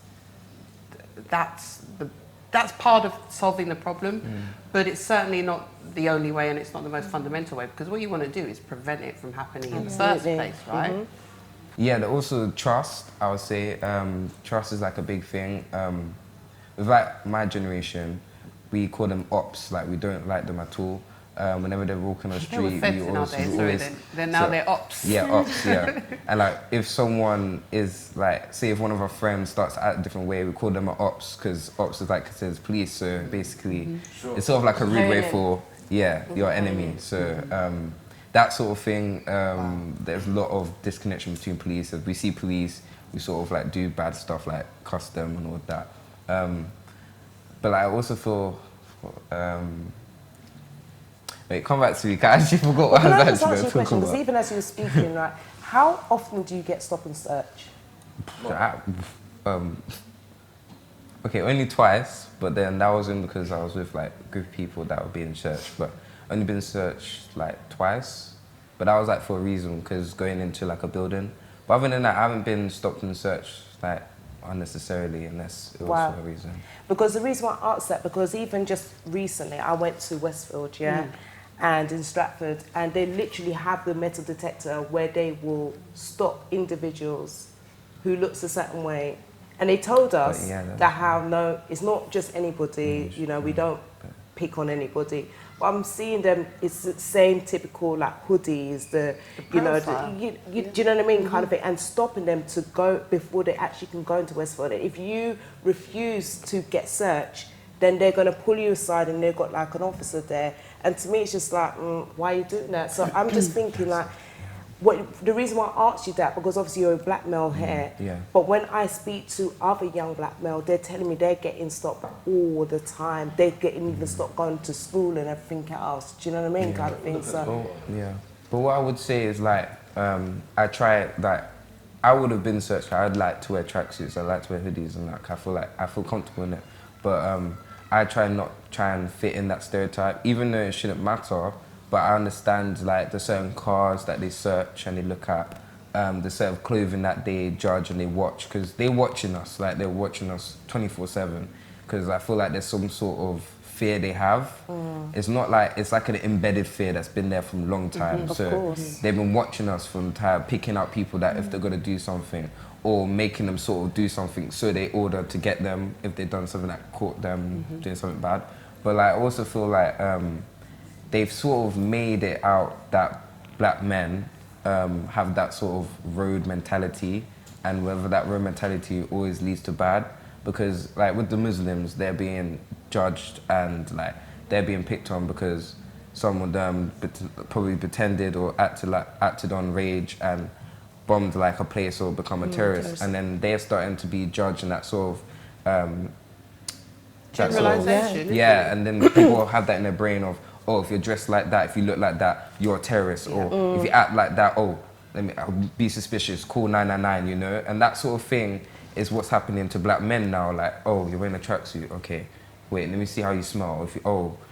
part of solving the problem, but it's certainly not the only way, and it's not the most fundamental way, because what you want to do is prevent it from happening in the first place, right? Yeah, also trust, I would say. Trust is like a big thing. With like my generation, we call them ops, like we don't like them at all. Whenever they're walking on the They were street, feds we in our always, day, we sorry, always then now they're ops. Yeah, ops, yeah. And like, if someone is like, say if one of our friends starts to act a different way, we call them an ops, because ops is like it says police, so basically it's sort of like a rude way for, your enemy. So that sort of thing, there's a lot of disconnection between police. As we see police, we sort of like do bad stuff, like cuss them and all of that. But like, I also feel, wait, come back to me, 'cause I actually forgot what I was actually going to talk Because about. even as you were speaking, like, how often do you get stop and search? Okay, only twice, but then that wasn't because I was with like a group of people that were being searched, but only been searched like twice. But that was like for a reason, because going into like a building. But other than that, I haven't been stopped and searched like unnecessarily unless it was for a reason. Because the reason why I asked that, because even just recently, I went to Westfield, and in Stratford, and they literally have the metal detector where they will stop individuals who looks a certain way. And they told us that how, no, it's not just anybody, you know, we don't pick on anybody. But I'm seeing them, it's the same typical like hoodies, do you know what I mean, kind of thing, and stopping them to go before they actually can go into Westfield. If you refuse to get searched, then they're going to pull you aside and they've got like an officer there. And to me, it's just like, why are you doing that? So I'm just thinking like, the reason why I asked you that, because obviously you're a black male here, but when I speak to other young black males, they're telling me they're getting stopped all the time. They're getting even stopped going to school and everything else. Do you know what I mean, kind of thing? So But what I would say is like, I try like, I would have been searched. I'd like to wear tracksuits. I like to wear hoodies, and like I feel comfortable in it. But I try and fit in that stereotype, even though it shouldn't matter. But I understand like the certain cars that they search and they look at, the set of clothing that they judge and they watch, because they're watching us, like they're watching us 24/7. Because I feel like there's some sort of fear they have. It's not like, it's like an embedded fear that's been there from a long time. So they've been watching us from time, picking out people that if they're gonna do something, or making them sort of do something, so they order to get them if they've done something that caught them doing something bad. But like, I also feel like they've sort of made it out that black men have that sort of road mentality, and whether that road mentality always leads to bad, because like with the Muslims, they're being judged and like they're being picked on because someone probably pretended or acted on rage and bombed like a place or become a terrorist, and then they're starting to be judged in that sort of generalization. And then people have that in their brain of, oh, if you're dressed like that, if you look like that, you're a terrorist, or if you act like that, I'll be suspicious, call 999, you know? And that sort of thing is what's happening to black men now, like, oh, you're wearing a tracksuit, okay, wait, let me see how you smell.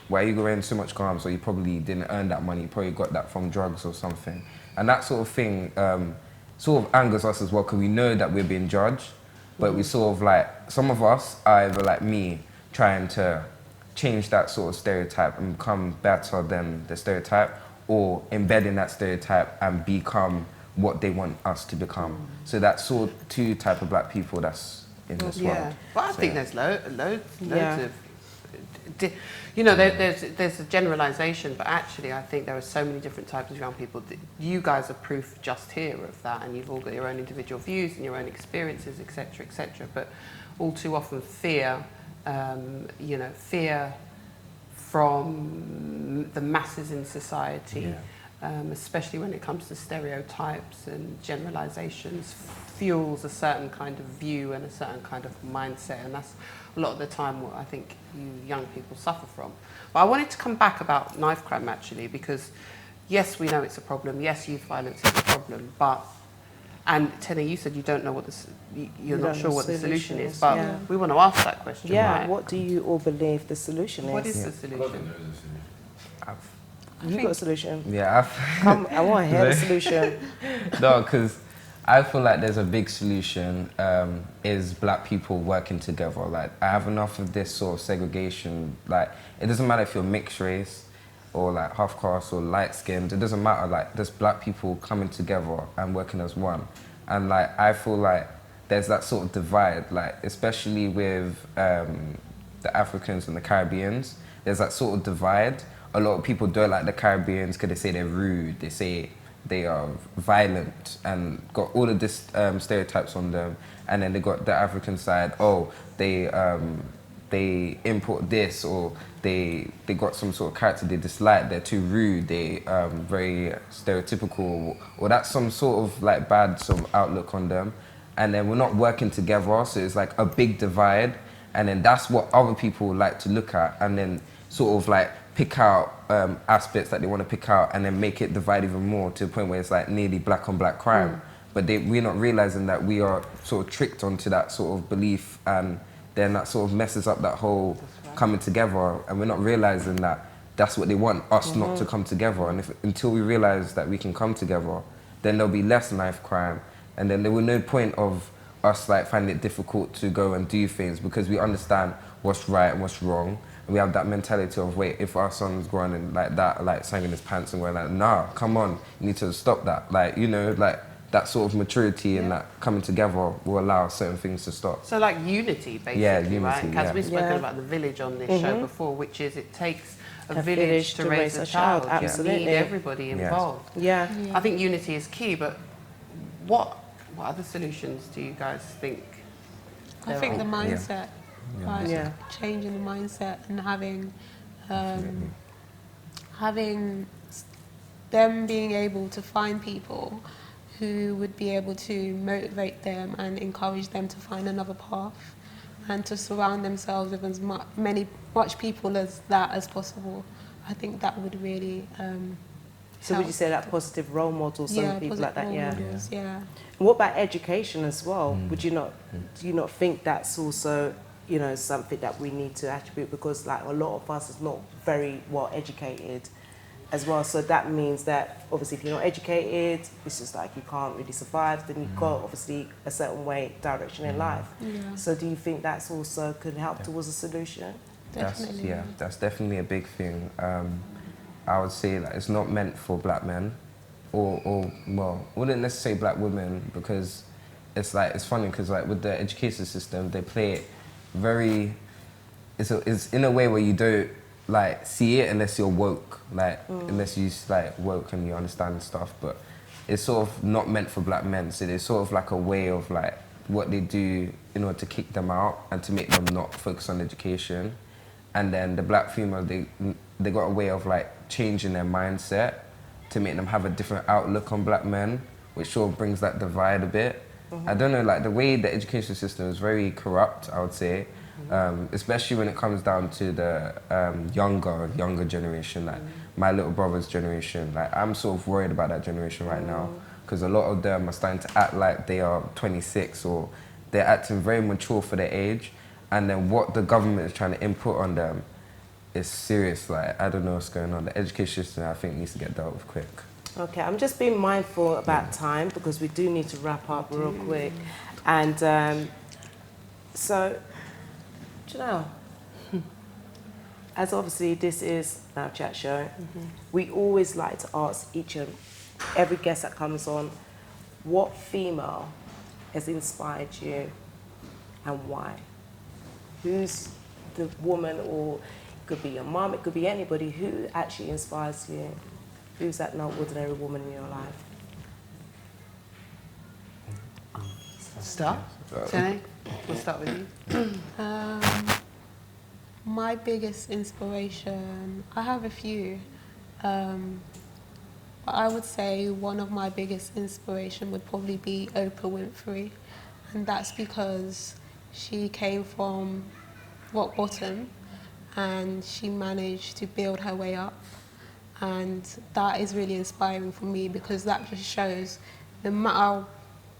Why are you wearing so much garms? So you probably didn't earn that money, you probably got that from drugs or something. And that sort of thing sort of angers us as well, because we know that we're being judged, but we sort of like, some of us are either like me, trying to change that sort of stereotype and become better than the stereotype, or embedding that stereotype and become what they want us to become. So that's sort of two type of black people that's in this world. But I think there's loads of, you know, there's a generalisation, but actually I think there are so many different types of young people. You guys are proof just here of that, and you've all got your own individual views and your own experiences, etc., etc. But all too often fear, fear from the masses in society, especially when it comes to stereotypes and generalizations, fuels a certain kind of view and a certain kind of mindset, and that's a lot of the time what I think you young people suffer from. But I wanted to come back about knife crime actually, because yes, we know it's a problem, yes, youth violence is a problem, but, and Tene, you said you don't know what you're not sure what the solution is, but we want to ask that question, right? What do you all believe the solution is? What is the solution? You got a solution? Yeah, I want to hear the solution. No, because I feel like there's a big solution, is black people working together. Like, I have enough of this sort of segregation. Like, it doesn't matter if you're mixed race or like half caste or light skinned, it doesn't matter. Like, there's black people coming together and working as one. And like, I feel like there's that sort of divide, like, especially with the Africans and the Caribbeans, there's that sort of divide a lot of people don't like the Caribbeans because they say they're rude, they say they are violent, and got all of this stereotypes on them. And then they got the African side, oh, they import this, or they got some sort of character they dislike, they're too rude, they very stereotypical, or that's some sort of like bad sort of outlook on them. And then we're not working together, so it's like a big divide. And then that's what other people like to look at, and then sort of like pick out aspects that they want to pick out, and then make it divide even more to the point where it's like nearly black on black crime. But we're not realizing that we are sort of tricked onto that sort of belief, and then that sort of messes up that whole coming together, and we're not realizing that that's what they want us not to come together. And until we realize that we can come together, then there'll be less knife crime, and then there will no point of us like finding it difficult to go and do things, because we understand what's right and what's wrong. And we have that mentality of, wait, if our son's growing in like that, like sagging his pants, and we're like, nah, come on, you need to stop that. Like, you know, like that sort of maturity and that coming together will allow certain things to stop. So like unity, basically, unity, right? Because we've spoken about the village on this show before, which is it takes a village to raise a child. Absolutely. You need everybody involved. I think unity is key, but what other solutions do you guys think? I think the mindset, changing the mindset and having them being able to find people who would be able to motivate them and encourage them to find another path, and to surround themselves with as much people as that as possible. I think that would really so would you say that positive role models, some people like that? Models, And what about education as well? Would you not, do you not think that's also, you know, something that we need to attribute, because like a lot of us is not very well educated as well, so that means that obviously if you're not educated, it's just like you can't really survive, then you've got obviously a certain direction in life. So do you think that's also could help towards a solution? Definitely. That's definitely a big thing. I would say that it's not meant for black men, or well, I wouldn't necessarily say black women, because it's like, it's funny because like with the education system, they play it very, it's in a way where you don't like see it unless you're woke, like unless you like woke and you understand stuff, but it's sort of not meant for black men. So there's sort of like a way of like what they do in order to kick them out and to make them not focus on education. And then the black female, they got a way of like changing their mindset to make them have a different outlook on black men, which sort of brings that divide a bit. I don't know, like the way the education system is very corrupt, I would say, especially when it comes down to the younger generation, like my little brother's generation. Like I'm sort of worried about that generation right now, because a lot of them are starting to act like they are 26, or they're acting very mature for their age, and then what the government is trying to input on them is serious. Like, I don't know what's going on. The education system, I think, needs to get dealt with quick. Okay, I'm just being mindful about time, because we do need to wrap up real quick. And so, Janelle, as obviously this is our chat show, we always like to ask each and every guest that comes on, what female has inspired you and why? Who's the woman, or it could be your mom, it could be anybody, who actually inspires you? Who's that not ordinary woman in your life? Start? Tene, we'll start with you. My biggest inspiration, I have a few, but I would say one of my biggest inspiration would probably be Oprah Winfrey, and that's because she came from rock bottom and she managed to build her way up, and that is really inspiring for me, because that just shows no matter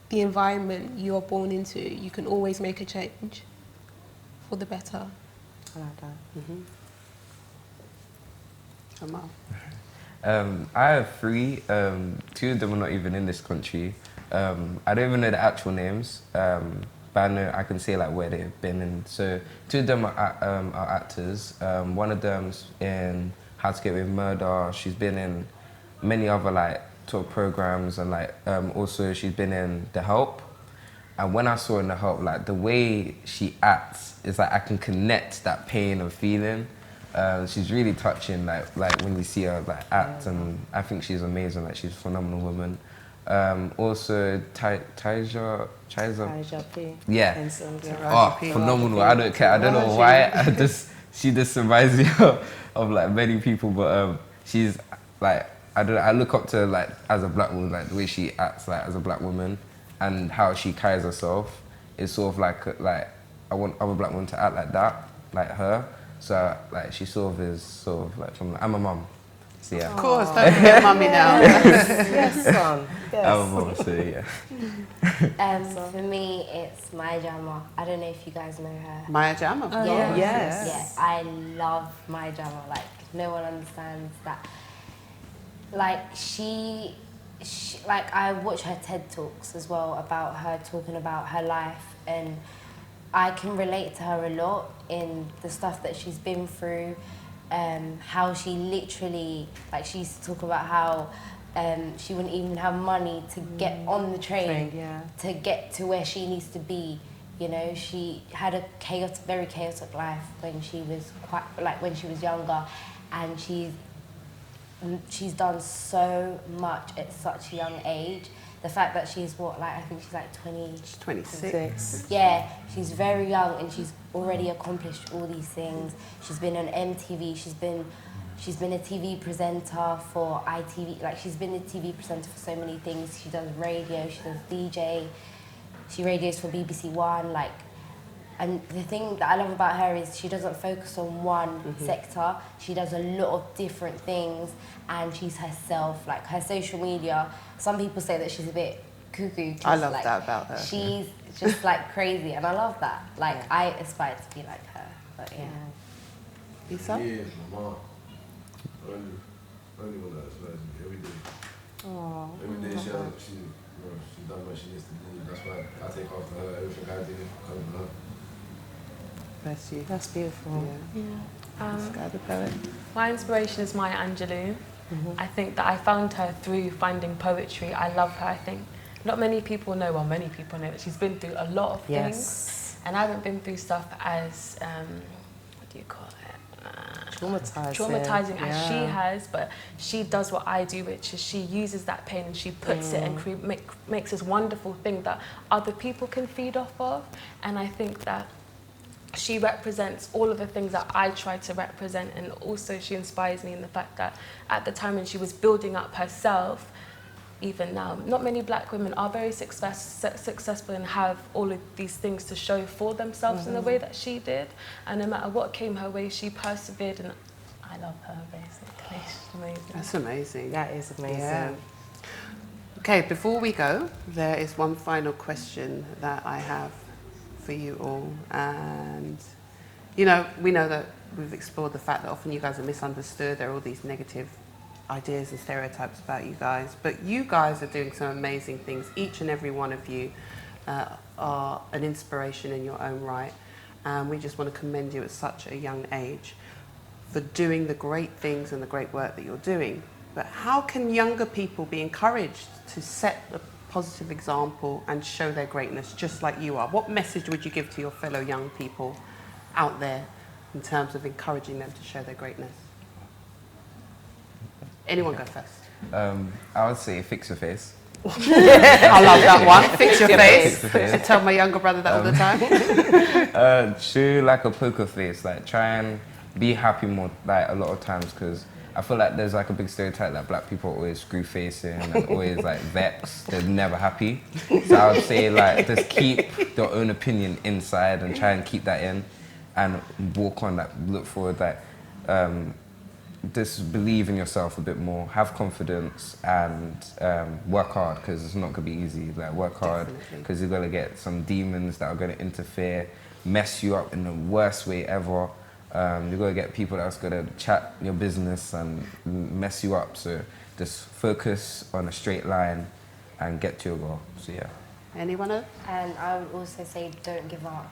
the environment you are born into, you can always make a change for the better. I like that. Omar. I have three. Two of them are not even in this country. I don't even know the actual names, but I know I can say like where they've been. And so two of them are actors. One of them's in How to Get Away with Murder. She's been in many other like sort of programs, and like also she's been in The Help. And when I saw in The Help, like the way she acts is like I can connect that pain and feeling. She's really touching, like when you see her like act, and I think she's amazing. Like she's a phenomenal woman. Also, Taija P. Yeah. Oh, phenomenal. I don't care. I don't know why. She just reminds me of like many people, but she's like, I look up to her, like as a black woman, like the way she acts like as a black woman and how she carries herself is sort of like I want other black women to act like that, like her. So like she sort of is sort of like from, I'm a mum. So yeah. Of course, don't forget mummy now. Yes, son. Yes. I'm a mum, so yeah. For me, it's Maya Jama. I don't know if you guys know her. Maya Jama, of course. Yes. Yeah, I love Maya Jama. Like, no one understands that. Like, she like, I watch her TED Talks as well about her talking about her life, and I can relate to her a lot in the stuff that she's been through, how she literally, like, she used to talk about how she wouldn't even have money to get on the train to get to where she needs to be. You know, she had a very chaotic life when she was when she was younger, and she's done so much at such a young age. The fact that she's I think she's like 26. Yeah, she's very young and she's already accomplished all these things. She's been on MTV, she's been a TV presenter for ITV, like she's been a TV presenter for so many things. She does radio, she does DJ, she radios for BBC One, like, and the thing that I love about her is she doesn't focus on one sector. She does a lot of different things, and she's herself. Like, her social media, some people say that she's a bit cuckoo. I love that about her. She's just like crazy, and I love that. Like, I aspire to be like her. But yeah. Issai? Yeah, my mom. Only one that inspires me every day. Aww. Every day she's done what she needs to do. That's why I take off her. Everything I do comes from her. Bless you. That's beautiful. Skye The Poet. My inspiration is Maya Angelou. I think that I found her through finding poetry. I love her. I think not many people know, well, many people know that she's been through a lot of things. And I haven't been through stuff as, what do you call it? Traumatizing as she has, but she does what I do, which is she uses that pain and she puts it and makes this wonderful thing that other people can feed off of. And I think that she represents all of the things that I try to represent, and also she inspires me in the fact that at the time when she was building up herself, even now, not many black women are very successful and have all of these things to show for themselves in the way that she did. And no matter what came her way, she persevered, and I love her, basically. She's amazing. That's amazing. That is amazing. Yeah. Okay, before we go, there is one final question that I have for you all. And, you know, we know that we've explored the fact that often you guys are misunderstood. There are all these negative ideas and stereotypes about you guys, but you guys are doing some amazing things. Each and every one of you are an inspiration in your own right, and we just want to commend you at such a young age for doing the great things and the great work that you're doing. But how can younger people be encouraged to set a positive example and show their greatness just like you are? What message would you give to your fellow young people out there in terms of encouraging them to show their greatness? Anyone go first? I would say fix your face. I love that one. Fix your face. I tell my younger brother that all the time. Show like a poker face. Like, try and be happy more. Like, a lot of times, because I feel like there's like a big stereotype that black people are always screw facing and always like vexed. They're never happy. So I would say like just keep their own opinion inside and try and keep that in, and walk on. Like, look forward. Like. Just believe in yourself a bit more, have confidence, and work hard, because it's not going to be easy. Like, work hard, because you're going to get some demons that are going to interfere, mess you up in the worst way ever. You're going to get people that's going to chat your business and mess you up. So just focus on a straight line and get to your goal. So yeah. Anyone else? And I would also say don't give up.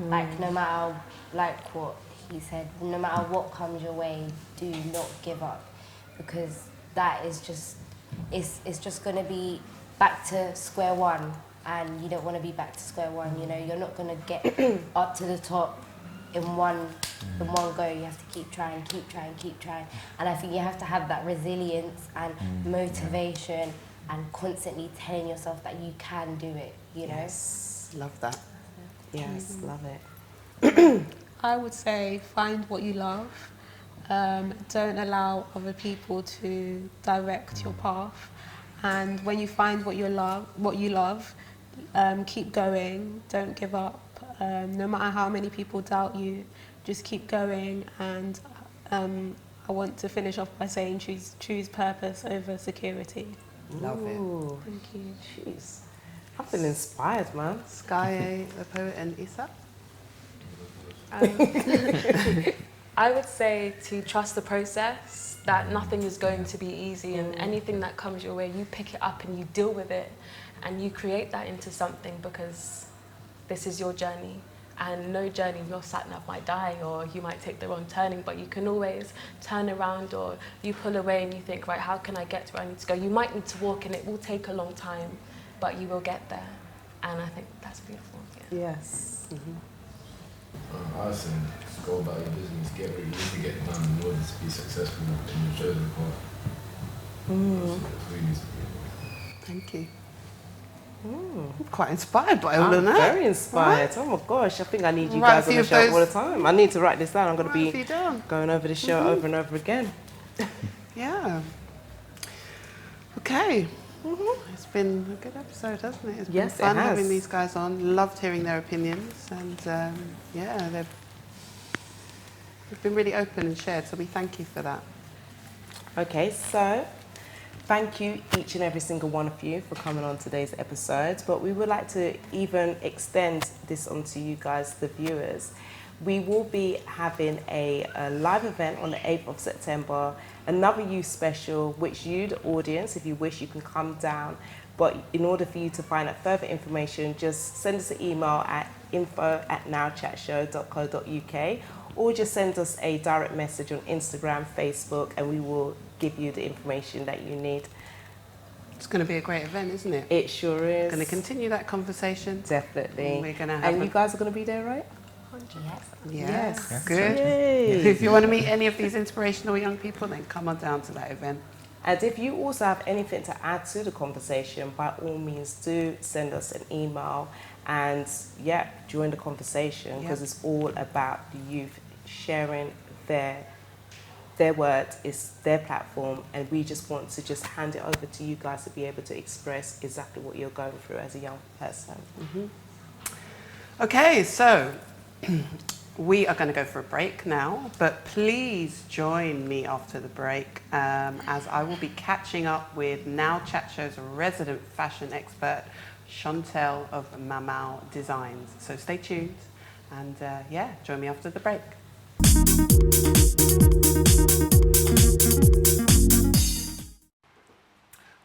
Like, no matter like what he said, no matter what comes your way, do not give up, because that is just, it's just going to be back to square one, and you don't want to be back to square one. You know, you're not going to get up to the top in one go. You have to keep trying. And I think you have to have that resilience and motivation and constantly telling yourself that you can do it, you know? Yes, love that. Yes, love it. I would say find what you love. Don't allow other people to direct your path. And when you find what you love, keep going. Don't give up. No matter how many people doubt you, just keep going. And I want to finish off by saying choose purpose over security. Love it. Thank you. Jeez. I feel inspired, man. Skye The Poet and Issai? I would say to trust the process, that nothing is going to be easy, and anything that comes your way, you pick it up and you deal with it and you create that into something, because this is your journey. And no journey, your sat-nav might die or you might take the wrong turning, but you can always turn around, or you pull away and you think, right, how can I get to where I need to go? You might need to walk and it will take a long time, but you will get there. And I think that's beautiful. Yeah. Yes. I was saying, just go about your business, get what you need to get done in order to be successful in your chosen path. That's what you need to be. Thank you. I'm quite inspired by all I'm of that. very inspired. Oh my gosh, I think I need you Write a guys on few the of show all the those- time. I need to write this down. I'm going to What have be you done? going over the show over and over again. Yeah. Okay. It's been a good episode, hasn't it? It's been Yes, it fun has. having these guys on. Loved hearing their opinions, and yeah, they've been really open and shared. So we thank you for that. Okay, so thank you each and every single one of you for coming on today's episode. But we would like to even extend this onto you guys, the viewers. We will be having a live event on the 8th of September, another youth special, which you, the audience, if you wish, you can come down. But in order for you to find out further information, just send us an email at info@nowchatshow.co.uk, or just send us a direct message on Instagram, Facebook, and we will give you the information that you need. It's going to be a great event, isn't it? It sure is. Going to continue that conversation. Definitely. We're going to have and you guys are going to be there, right? Yes. Good. Yay. If you want to meet any of these inspirational young people, then come on down to that event. And if you also have anything to add to the conversation, by all means do send us an email and join the conversation, because it's all about the youth sharing their words. It's their platform, and we just want to just hand it over to you guys to be able to express exactly what you're going through as a young person. Okay, so we are going to go for a break now, but please join me after the break as I will be catching up with Now Chat Show's resident fashion expert, Shantel of MUA Designs. So stay tuned and join me after the break.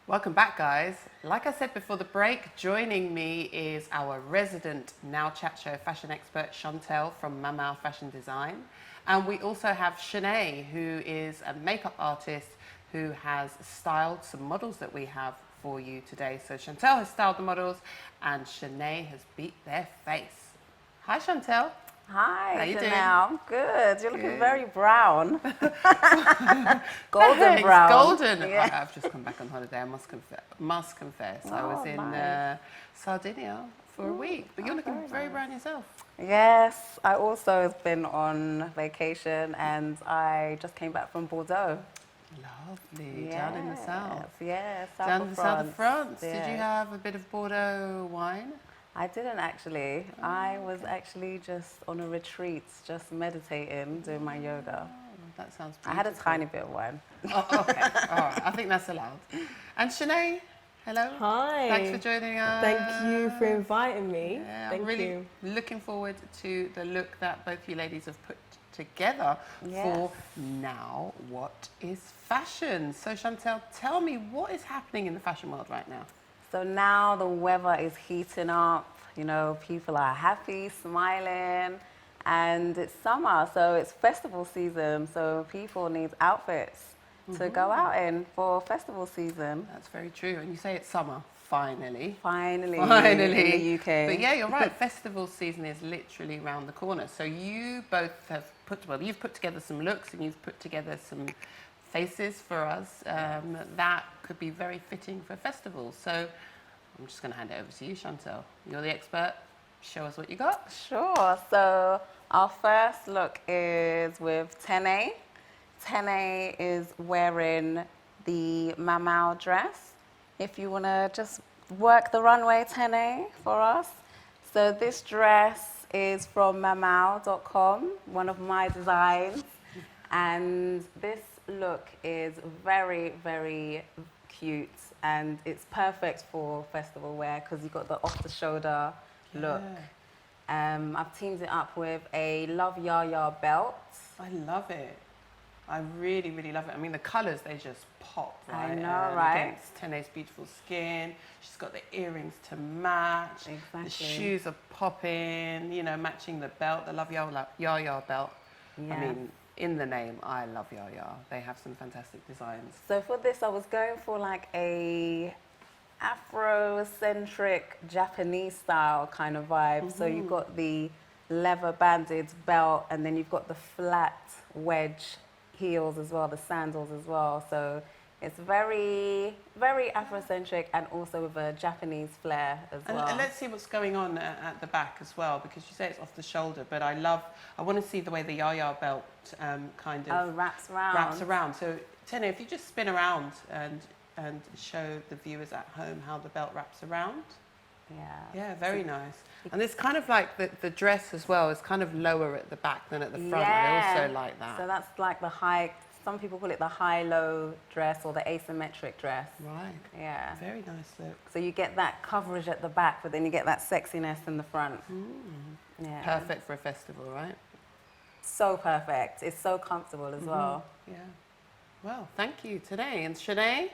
Welcome back, guys. Like I said before the break, joining me is our resident Now Chat Show fashion expert, Shantel from MUA Fashion Design. And we also have Chenay, who is a makeup artist who has styled some models that we have for you today. So Shantel has styled the models and Chenay has beat their face. Hi, Shantel. Hi, How you doing? Janelle. Good. You're looking Good. very brown. Golden Thanks, brown. golden. Yeah. I've just come back on holiday. I must confess. I was in nice. Sardinia for a week, but you're looking very brown yourself. Yes, I also have been on vacation and I just came back from Bordeaux. Lovely. Down in the south. Yes, Down in the south of France. Did you Yes. have a bit of Bordeaux wine? I didn't actually. I was actually just on a retreat, just meditating, doing my yoga. That sounds I had a beautiful. tiny bit of wine. Oh, okay. All right. I think that's allowed. And Chenay, hello. Hi. Thanks for joining us. Thank you for inviting me. Yeah, Thank I'm really you. looking forward to the look that both you ladies have put together for Now What is Fashion. So Shantel, tell me, what is happening in the fashion world right now? So now the weather is heating up, you know, people are happy, smiling, and it's summer, so it's festival season, so people need outfits. to go out in for festival season. That's very true. And you say it's summer, finally. Finally. Finally. In the UK. But yeah, you're right. Festival season is literally around the corner. So you both have you've put together some looks and you've put together some faces for us that could be very fitting for festivals. So I'm just going to hand it over to you, Shantel. You're the expert. Show us what you got. Sure. So our first look is with Tene. Tene is wearing the Mamau dress. If you want to just work the runway, Tene, for us. So this dress is from mamau.com, one of my designs. And this look is very, very cute. And it's perfect for festival wear because you've got the off-the-shoulder look. I've teamed it up with a Love Yaa Yaa belt. I love it. I really, really love it. I mean, the colours, they just pop, right? I know, right? Against Tene's beautiful skin. She's got the earrings to match. Exactly. The shoes are popping, you know, matching the belt, the Love Yaa Yaa belt. Yeah. I mean, in the name, I love Yaa Yaa. They have some fantastic designs. So for this, I was going for like a Afro-centric Japanese style kind of vibe. So you've got the leather banded belt and then you've got the flat wedge heels as well, the sandals as well. So it's very, very Afrocentric and also with a Japanese flair as well. And let's see what's going on at the back as well, because you say it's off the shoulder, but I want to see the way the Yaa Yaa belt kind of wraps around. Wraps around. So Tene, if you just spin around and show the viewers at home how the belt wraps around. Yeah. Yeah, very nice. And it's kind of like the dress as well is kind of lower at the back than at the front. Yeah. I also like that. So that's like the high, some people call it the high-low dress or the asymmetric dress. Right. Yeah. Very nice look. So you get that coverage at the back, but then you get that sexiness in the front. Yeah. Perfect for a festival, right? So perfect. It's so comfortable as well. Yeah. Well, thank you today. And Chenay,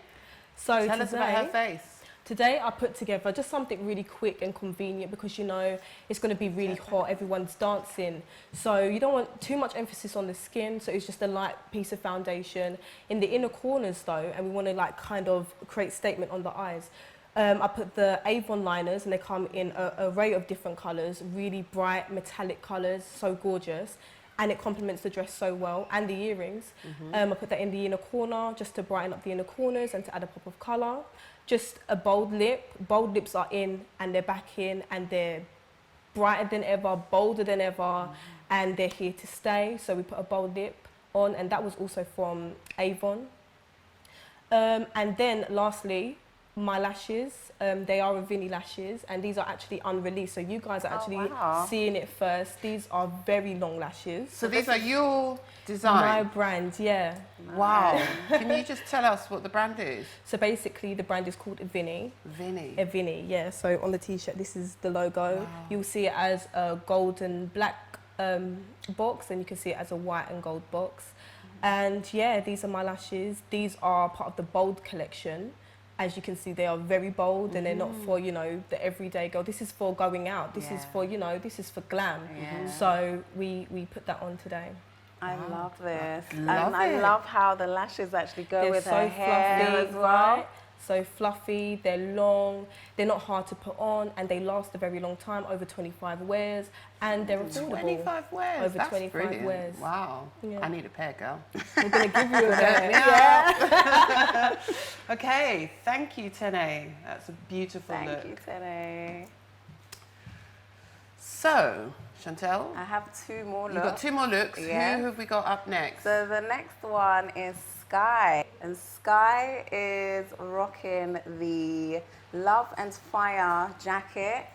So tell us about her face. Today I put together just something really quick and convenient because you know it's going to be really hot, everyone's dancing. So you don't want too much emphasis on the skin, so it's just a light piece of foundation. In the inner corners though, and we want to like kind of create statement on the eyes, I put the Avon liners and they come in an array of different colours, really bright metallic colours, so gorgeous. And it complements the dress so well, and the earrings. I put that in the inner corner just to brighten up the inner corners and to add a pop of colour. Just a bold lip. Bold lips are in and they're back in and they're brighter than ever, bolder than ever, and they're here to stay. So we put a bold lip on, and that was also from Avon. And then lastly, my lashes, they are Vinny lashes, and these are actually unreleased, so you guys are actually seeing it first. These are very long lashes. So these are your design? My brand, yeah. Wow. Can you just tell us what the brand is? So basically the brand is called Vinny. Vinny. Vinny, yeah. So on the t-shirt, this is the logo. Wow. You'll see it as a gold and black box, and you can see it as a white and gold box. And yeah, these are my lashes. These are part of the Bold collection. As you can see, they are very bold and they're not for, you know, the everyday girl. This is for going out. This is for, you know, this is for glam. So we put that on today. I love this. I love how the lashes actually go They're with so her hair fluffy, as well. right? So fluffy, they're long, they're not hard to put on, and they last a very long time, over 25 wears, and they're affordable. 25 wears? Over That's 25 brilliant. wears. Wow. Yeah. I need a pair, girl. We're going to give you a pair. Yeah. Okay, thank you, Tene. That's a beautiful look. Thank you, Tene. So, Shantel, I have two more looks. You've got two more looks. Yes. Who have we got up next? So the next one is Skye. And Skye is rocking the Love and Fire jacket,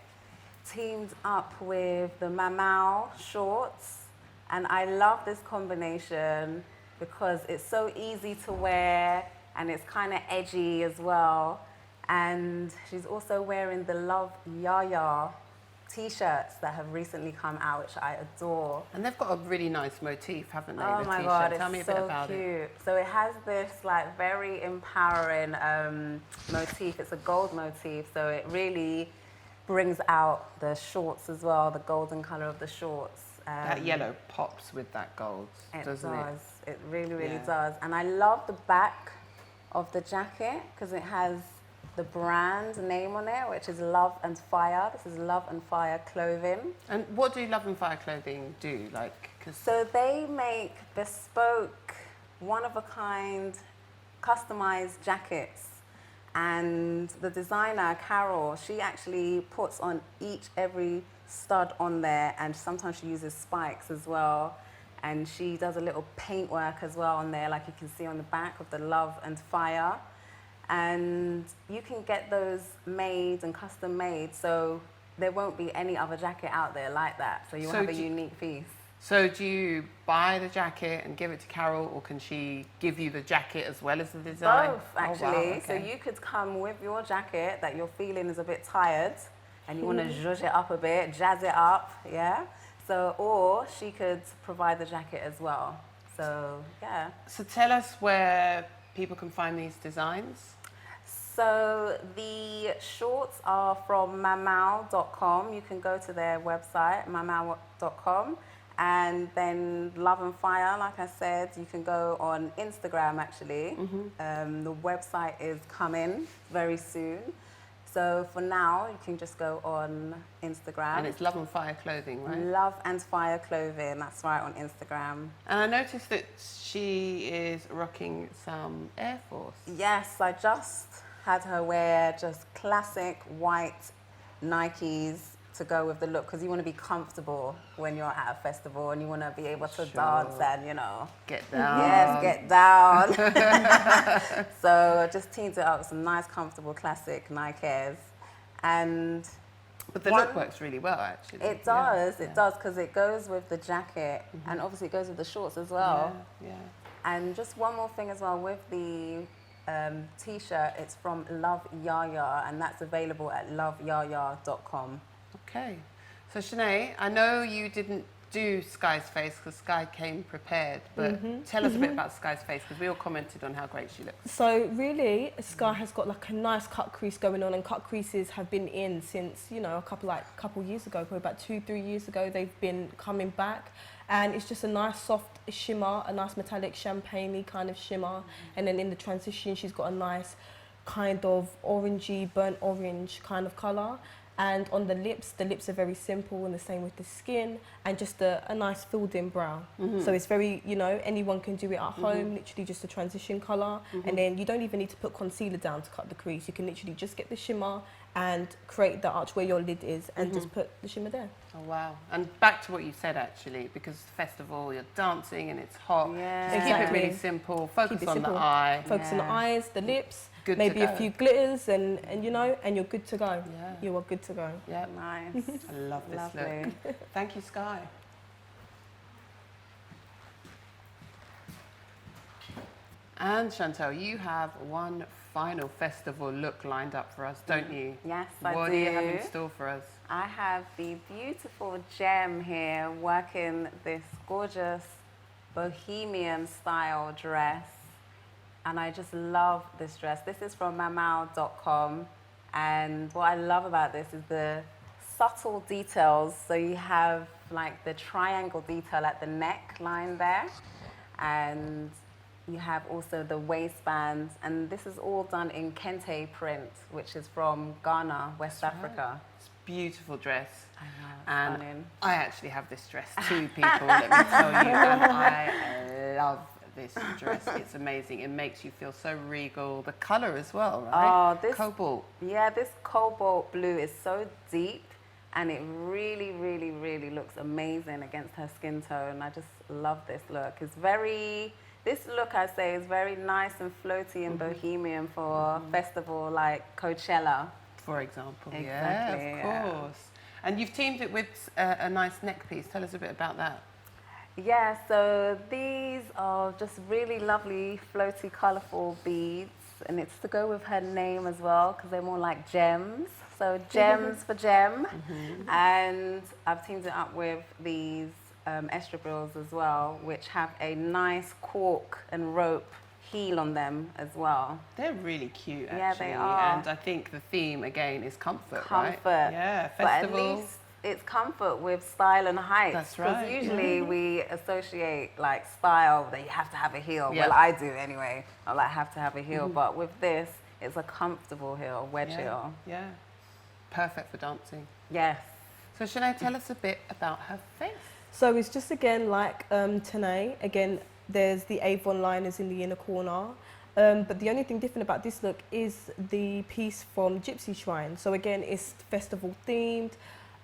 teamed up with the Mamau shorts. And I love this combination because it's so easy to wear and it's kind of edgy as well. And she's also wearing the Love Yaa Yaa t-shirts that have recently come out, which I adore. And they've got a really nice motif, haven't they? Oh the my t-shirt. God, Tell me a it's bit so about cute. it. So it has this like very empowering motif. It's a gold motif, so it really brings out the shorts as well, the golden color of the shorts. That yellow pops with that gold, doesn't it? It really, really Yeah. does. And I love the back of the jacket because it has the brand name on it, which is Love and Fire. This is Love and Fire clothing. And what do Love and Fire clothing do? So they make bespoke, one-of-a-kind, customized jackets. And the designer, Carol, she actually puts on every stud on there, and sometimes she uses spikes as well. And she does a little paintwork as well on there, like you can see on the back of the Love and Fire. And you can get those made and custom made, so there won't be any other jacket out there like that. So you'll have a unique piece. So do you buy the jacket and give it to Carol, or can she give you the jacket as well as the design? Both, actually. Oh, wow, okay. So you could come with your jacket that you're feeling is a bit tired and you want to zhuzh it up a bit, jazz it up, yeah? So, or she could provide the jacket as well. So, yeah. So tell us where people can find these designs. So the shorts are from mamau.com. You can go to their website, mamau.com. And then Love and Fire, like I said, you can go on Instagram, actually. The website is coming very soon. So for now, you can just go on Instagram. And it's Love and Fire clothing, right? Love and Fire clothing, that's right, on Instagram. And I noticed that she is rocking some Air Force. Yes, I just had her wear just classic white Nikes to go with the look, because you want to be comfortable when you're at a festival and you want to be able to dance and, you know, get down. Yes, get down. So I just teamed it up with some nice, comfortable, classic Nike Airs. But the look works really well, actually. It does, it does, because it goes with the jacket and obviously it goes with the shorts as well. Yeah. And just one more thing as well with the t-shirt, it's from Love Yaa Yaa, and that's available at loveyaaya.com. Okay. So Chenay, I know you didn't do Skye's face because Skye came prepared, but tell us a bit about Skye's face, because we all commented on how great she looks. So really, Skye has got like a nice cut crease going on, and cut creases have been in since, you know, a couple years ago, probably about 2-3 years ago, they've been coming back. And it's just a nice soft shimmer, a nice metallic champagne-y kind of shimmer. And then in the transition, she's got a nice kind of orangey, burnt orange kind of colour. And on the lips are very simple, and the same with the skin, and just a nice filled-in brow. So it's very, you know, anyone can do it at home, literally just a transition colour. And then you don't even need to put concealer down to cut the crease. You can literally just get the shimmer and create the arch where your lid is and just put the shimmer there. Oh, wow. And back to what you said, actually, because festival, you're dancing and it's hot. Yeah. So keep it really simple, focus on the eye. Focus on the eyes, the lips, Good maybe to a go. few glitters, and you know, and you're good to go. Yeah. You are good to go. Yeah. Nice. I love this Lovely. look. Thank you, Skye. And Shantel, you have one final festival look lined up for us, don't you? Yes, I do. What do you have in store for us? I have the beautiful gem here working this gorgeous bohemian style dress. And I just love this dress. This is from mamau.com. And what I love about this is the subtle details. So you have like the triangle detail at the neckline there. And you have also the waistbands. And this is all done in kente print, which is from Ghana, West Africa. It's a beautiful dress. I know, And stunning. I actually have this dress too, people, let me tell you. And I love this dress. It's amazing. It makes you feel so regal. The colour as well, right? Oh, this cobalt. Yeah, this cobalt blue is so deep, and it really, really, really looks amazing against her skin tone. I just love this look. It's very, this look I say is very nice and floaty and bohemian for a festival like Coachella. For example. Exactly, Yeah, of course. And you've teamed it with a nice neck piece. Tell us a bit about that. Yeah, so these are just really lovely, floaty, colourful beads. And it's to go with her name as well, because they're more like gems. So gems for gem. And I've teamed it up with these estragils as well, which have a nice cork and rope heel on them as well. They're really cute, actually. Yeah, they are. And I think the theme, again, is comfort, Comfort. right? Yeah, But at festival. least it's comfort with style and height. That's right. Because usually we associate like style that you have to have a heel. Yeah. Well, I do anyway. I like have to have a heel, but with this, it's a comfortable heel, wedge heel. Yeah. Perfect for dancing. Yes. So Chenay, tell us a bit about her face. So it's just again like Tene. Again, there's the Avon liners in the inner corner. But the only thing different about this look is the piece from Gypsy Shrine. So again, it's festival themed.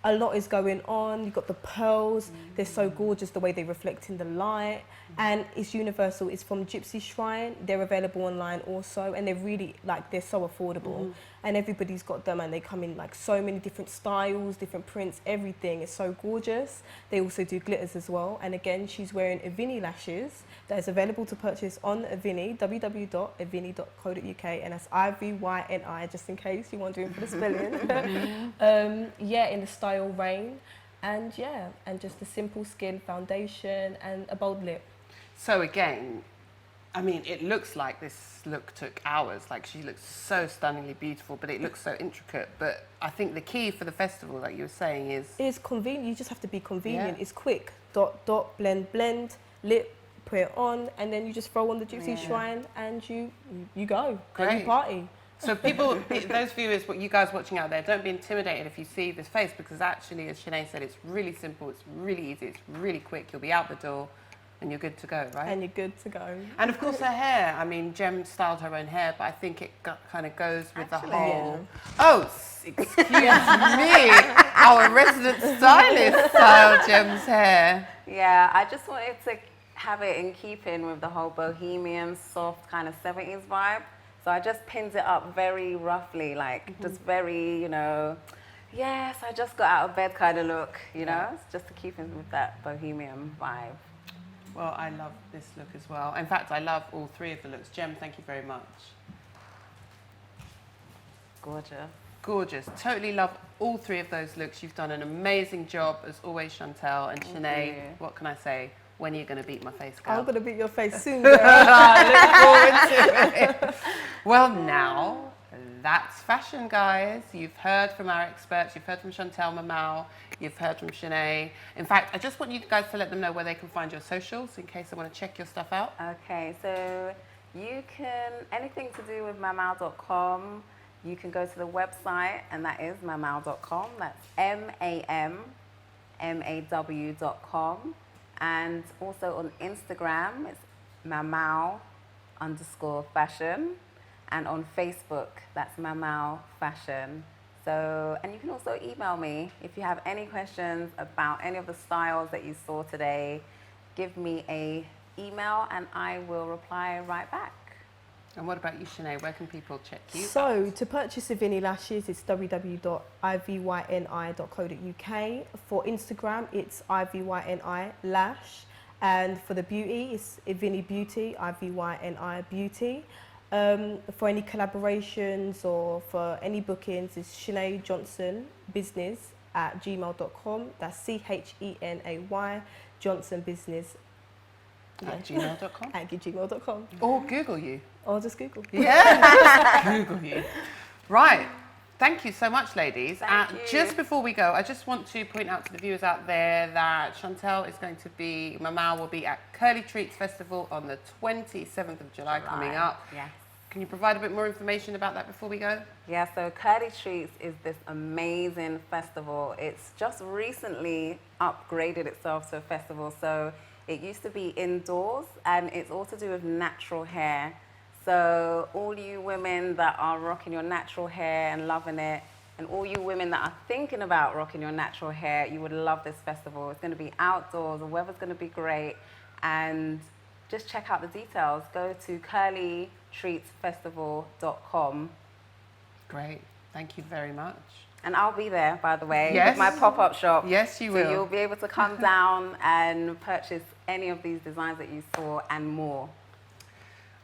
A lot is going on. You've got the pearls. They're so gorgeous the way they reflect in the light. And it's universal. It's from Gypsy Shrine. They're available online also. And they're really, like, they're so affordable. And everybody's got them, and they come in like so many different styles, different prints, everything. It's so gorgeous. They also do glitters as well. And again, she's wearing Avini lashes that is available to purchase on Avini, www.avini.co.uk, and that's IVYNI, just in case you're wondering for the spelling. Yeah, in the style Rain. And yeah, and just a simple skin foundation and a bold lip. So again, I mean, it looks like this look took hours. Like, she looks so stunningly beautiful, but it looks so intricate. But I think the key for the festival, like you were saying, is... It's convenient. You just have to be convenient. Yeah. It's quick. Dot, dot, blend, blend, lip, put it on, and then you just throw on the Gypsy Shrine, and you go. Great. And you party. So people, those viewers, what you guys watching out there, don't be intimidated if you see this face, because actually, as Chenay said, it's really simple, it's really easy, it's really quick. You'll be out the door and you're good to go, right? And you're good to go. And of course her hair, I mean, Jem styled her own hair, but I think it kind of goes with the whole... Yeah. Oh, excuse me, our resident stylist styled Jem's hair. Yeah, I just wanted to have it in keeping with the whole bohemian, soft kind of 70s vibe. So I just pinned it up very roughly, like just very, you know, yes, I just got out of bed kind of look, you know, it's just to keep in with that bohemian vibe. Well, I love this look as well. In fact, I love all three of the looks. Jem, thank you very much. Gorgeous. Gorgeous. Totally love all three of those looks. You've done an amazing job, as always, Shantel. And Chenay, what can I say? When are you going to beat my face, girl? I'm going to beat your face soon, girl. I look forward to it. Well, now, that's fashion, guys. You've heard from our experts. You've heard from Shantel Mamau. You've heard from Chenay. In fact, I just want you guys to let them know where they can find your socials in case they want to check your stuff out. Okay, so you can, anything to do with mamau.com, you can go to the website, and that is mamau.com. That's MAMMAW.com. And also on Instagram, it's mamau_fashion. And on Facebook, that's Mamau Fashion. So, and you can also email me if you have any questions about any of the styles that you saw today. Give me an email and I will reply right back. And what about you, Chenay? Where can people check you out? So, to purchase Avini lashes, it's www.ivyni.co.uk. For Instagram, it's ivyni lash. And for the beauty, it's Avini Beauty, ivyni beauty. For any collaborations or for any bookings, it's Chenay Johnson Business at gmail.com. That's CHENAY Johnson Business at gmail.com. At gmail.com. Or Google you. Or just Google. Yeah, just Google you. Right. Thank you so much, ladies. Thank you. Just before we go, I just want to point out to the viewers out there that Shantel is going to be, Mamau will be at Curly Treats Festival on the 27th of July coming up. Yes. Can you provide a bit more information about that before we go? Yeah, so Curly Treats is this amazing festival. It's just recently upgraded itself to a festival. So it used to be indoors, and it's all to do with natural hair. So all you women that are rocking your natural hair and loving it, and all you women that are thinking about rocking your natural hair, you would love this festival. It's going to be outdoors, the weather's going to be great, and just check out the details. Go to curlytreatsfestival.com. Great. Thank you very much. And I'll be there, by the way, Yes. with my pop-up shop. Yes, you will. So you'll be able to come down and purchase any of these designs that you saw and more.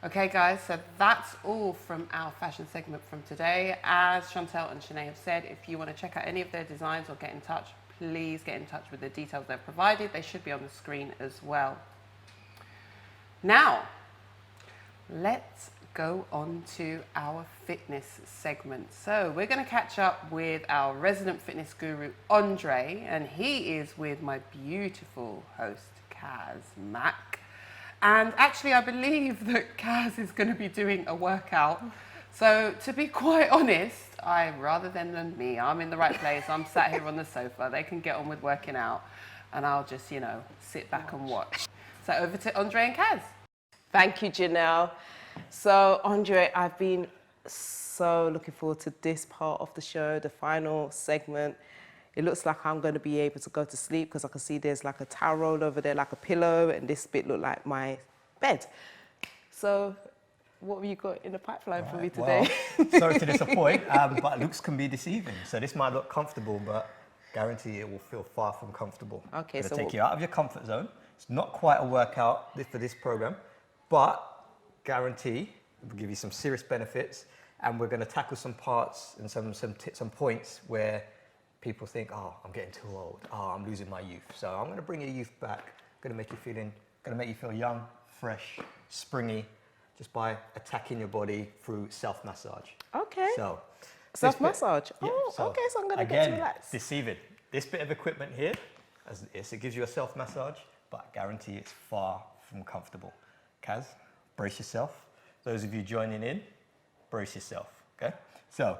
Okay, guys, so that's all from our fashion segment from today. As Shantel and Chenay have said, if you want to check out any of their designs or get in touch, please get in touch with the details they've provided. They should be on the screen as well. Now, let's go on to our fitness segment. So we're going to catch up with our resident fitness guru, Andre, and he is with my beautiful host, Kaz Mack. And actually, I believe that Kaz is going to be doing a workout. So to be quite honest, rather than me, I'm in the right place. I'm sat here on the sofa. They can get on with working out, and I'll just, sit back and watch. So over to Andre and Kaz. Thank you, Janelle. So, Andre, I've been so looking forward to this part of the show, the final segment. It looks like I'm going to be able to go to sleep because I can see there's like a towel roll over there, like a pillow, and this bit look like my bed. So, what have you got in the pipeline for me today? Well, sorry to disappoint, but looks can be deceiving. So this might look comfortable, but guarantee it will feel far from comfortable. Okay, it's so going to take you out of your comfort zone. It's not quite a workout for this program, but guarantee it will give you some serious benefits. And we're going to tackle some parts and some points where people think, oh, I'm getting too old. Oh, I'm losing my youth. So I'm going to bring your youth back. Going to make you feel young, fresh, springy, just by attacking your body through self-massage. Okay. So self-massage. Yeah, Okay, so I'm going to get to relax. Deceiving. This bit of equipment here, it gives you a self-massage, but I guarantee it's far from comfortable. Kaz, brace yourself. Those of you joining in, brace yourself, okay? So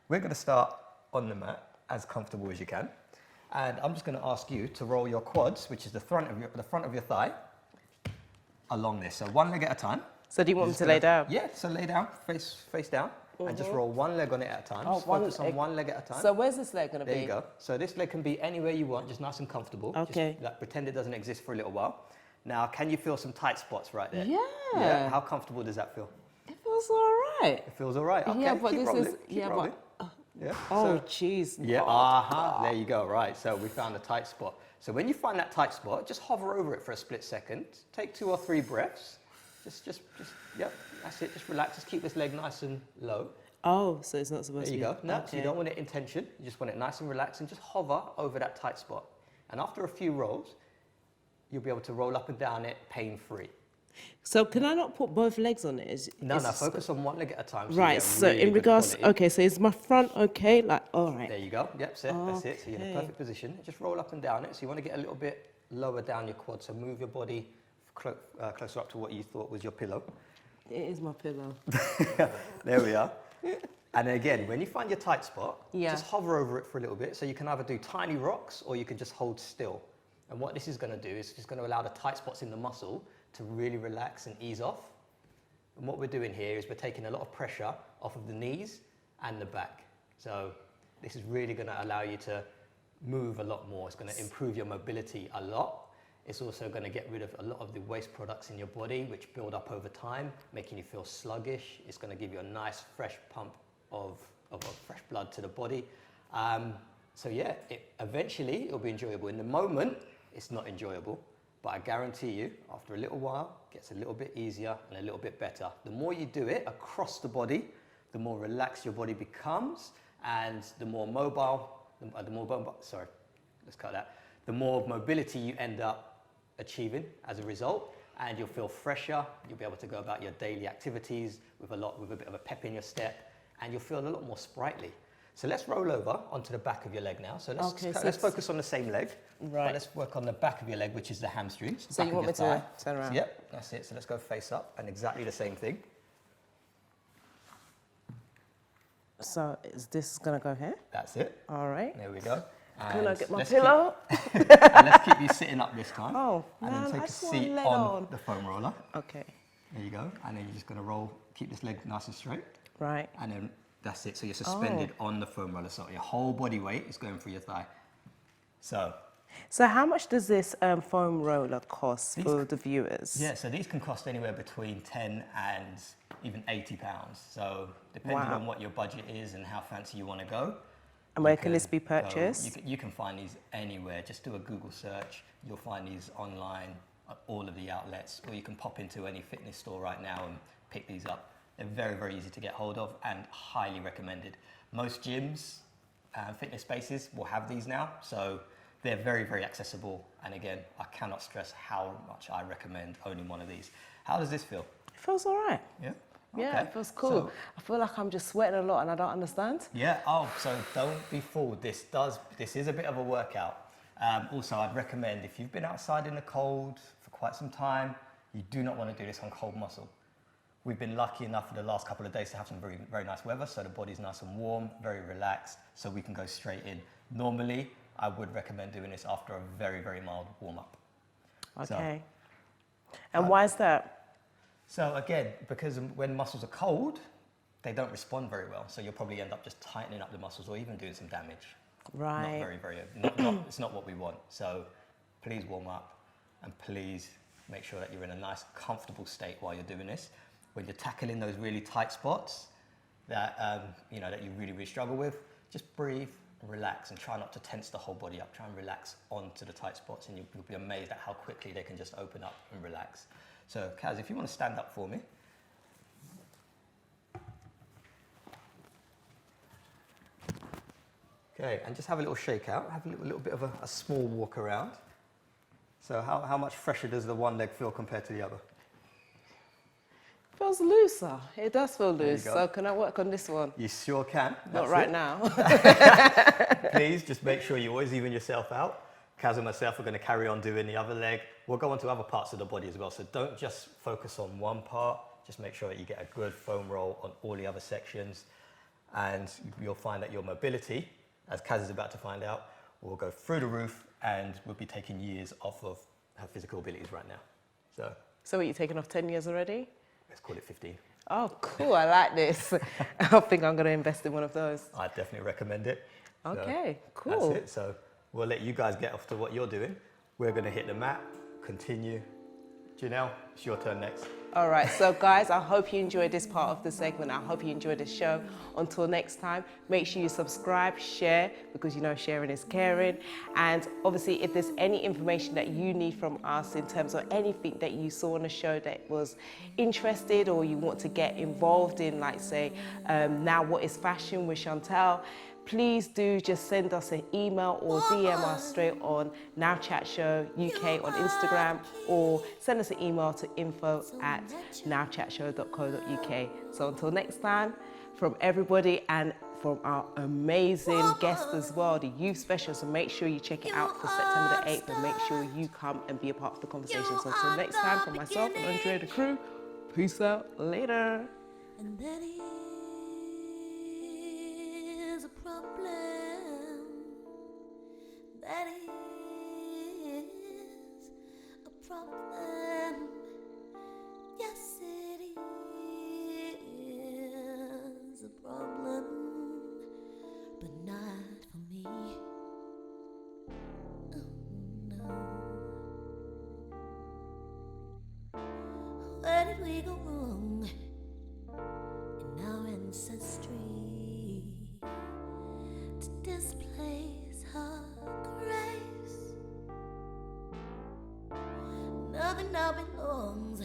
we're going to start on the mat as comfortable as you can. And I'm just going to ask you to roll your quads, which is the front of your thigh, along this. So one leg at a time. So do you want me to lay down? Yeah, so lay down, face down, and just roll one leg on it at a time. Just focus on one leg at a time. So where's this leg going to be? There you go. So this leg can be anywhere you want, just nice and comfortable. Okay. Just like pretend it doesn't exist for a little while. Now, can you feel some tight spots right there? Yeah. How comfortable does that feel? It feels all right. It feels all right. Okay. Yeah, but keep this rolling. is Keep rolling. Yeah. Oh, jeez. Yeah. There you go. Right. So we found a tight spot. So when you find that tight spot, just hover over it for a split second. Take 2 or 3 breaths. Just, yep. That's it. Just relax. Just keep this leg nice and low. Oh, so it's not supposed to be. There you go. No, okay. so you don't want it in tension. You just want it nice and relaxed, and just hover over that tight spot. And after a few rolls, you'll be able to roll up and down it pain-free. So can I not put both legs on it? No, focus on one leg at a time. So right, so in regards, okay, so is my front okay? Like, all right. There you go. Yep, that's it. So you're in a perfect position. Just roll up and down it. So you want to get a little bit lower down your quad. So move your body closer up to what you thought was your pillow. It is my pillow. There we are. And again, when you find your tight spot, just hover over it for a little bit. So you can either do tiny rocks or you can just hold still. And what this is going to do is just going to allow the tight spots in the muscle to really relax and ease off. And what we're doing here is we're taking a lot of pressure off of the knees and the back. So this is really going to allow you to move a lot more. It's going to improve your mobility a lot. It's also going to get rid of a lot of the waste products in your body, which build up over time, making you feel sluggish. It's going to give you a nice, fresh pump of fresh blood to the body. So yeah, eventually it'll be enjoyable. In the moment, it's not enjoyable, but I guarantee you, after a little while, it gets a little bit easier and a little bit better. The more you do it across the body, the more relaxed your body becomes, and the more the more mobility you end up achieving as a result, and you'll feel fresher. You'll be able to go about your daily activities with a bit of a pep in your step, and you'll feel a lot more sprightly. So let's roll over onto the back of your leg now. So let's focus on the same leg. Right. But let's work on the back of your leg, which is the hamstrings. So you want me to turn around? So, yep, that's it. So let's go face up, and exactly the same thing. So is this going to go here? That's it. All right. There we go. Can I get my pillow? Let's keep you sitting up this time. Oh, and man, then take I a just want seat to lay on the foam roller. Okay. There you go. And then you're just going to keep this leg nice and straight. Right. And then that's it. So you're suspended on the foam roller. So your whole body weight is going through your thigh. So how much does this foam roller cost for the viewers? Yeah, so these can cost anywhere between 10 and even £80. So depending on what your budget is and how fancy you want to go. And where can this be purchased? You can find these anywhere. Just do a Google search. You'll find these online at all of the outlets, or you can pop into any fitness store right now and pick these up. They're very, very easy to get hold of and highly recommended. Most gyms and fitness spaces will have these now, so they're very, very accessible. And again, I cannot stress how much I recommend owning one of these. How does this feel? It feels all right. Yeah? Yeah, it feels cool. I feel like I'm just sweating a lot and I don't understand. Yeah, so don't be fooled. This is a bit of a workout. Also, I'd recommend if you've been outside in the cold for quite some time, you do not want to do this on cold muscle. We've been lucky enough for the last couple of days to have some very, very nice weather, so the body's nice and warm, very relaxed, so we can go straight in. Normally, I would recommend doing this after a very, very mild warm-up. Okay. And why is that? So again, because when muscles are cold, they don't respond very well. So you'll probably end up just tightening up the muscles or even doing some damage. Right. It's not what we want. So please warm up and please make sure that you're in a nice, comfortable state while you're doing this. When you're tackling those really tight spots that, that you really, really struggle with, just breathe and relax and try not to tense the whole body up. Try and relax onto the tight spots and you'll be amazed at how quickly they can just open up and relax. So, Kaz, if you want to stand up for me. Okay, and just have a little shake out. Have a little bit of a small walk around. So how much fresher does the one leg feel compared to the other? Feels looser. It does feel loose. So can I work on this one? You sure can. Not right now. Please just make sure you always even yourself out. Kaz and myself are going to carry on doing the other leg. We'll go on to other parts of the body as well. So don't just focus on one part. Just make sure that you get a good foam roll on all the other sections. And you'll find that your mobility, as Kaz is about to find out, will go through the roof and will be taking years off of her physical abilities right now. So are you taking off 10 years already? Let's call it 15. Oh, cool. I like this. I think I'm going to invest in one of those. I definitely recommend it. Okay, cool. That's it. So we'll let you guys get off to what you're doing. We're going to hit the mat, continue. Janelle, it's your turn next. All right, so guys, I hope you enjoyed this part of the segment. I hope you enjoyed the show. Until next time, make sure you subscribe, share, because you know sharing is caring. And obviously, if there's any information that you need from us in terms of anything that you saw on the show that was interested or you want to get involved in, like say, Now What Is Fashion with Shantel, please do just send us an email or DM us straight on Now Chat Show UK on Instagram, or send us an email to info@nowchatshow.co.uk. So until next time, from everybody and from our amazing guest as well, the youth special. So make sure you check it out for September the 8th and make sure you come and be a part of the conversation. So until next time, from myself and Andrea the crew, peace out, later. And that is a problem. That is a problem. Yes, it is a problem, but not for me. Oh, no. Where did we go wrong in our ancestry to displace her grace? Nothing now belongs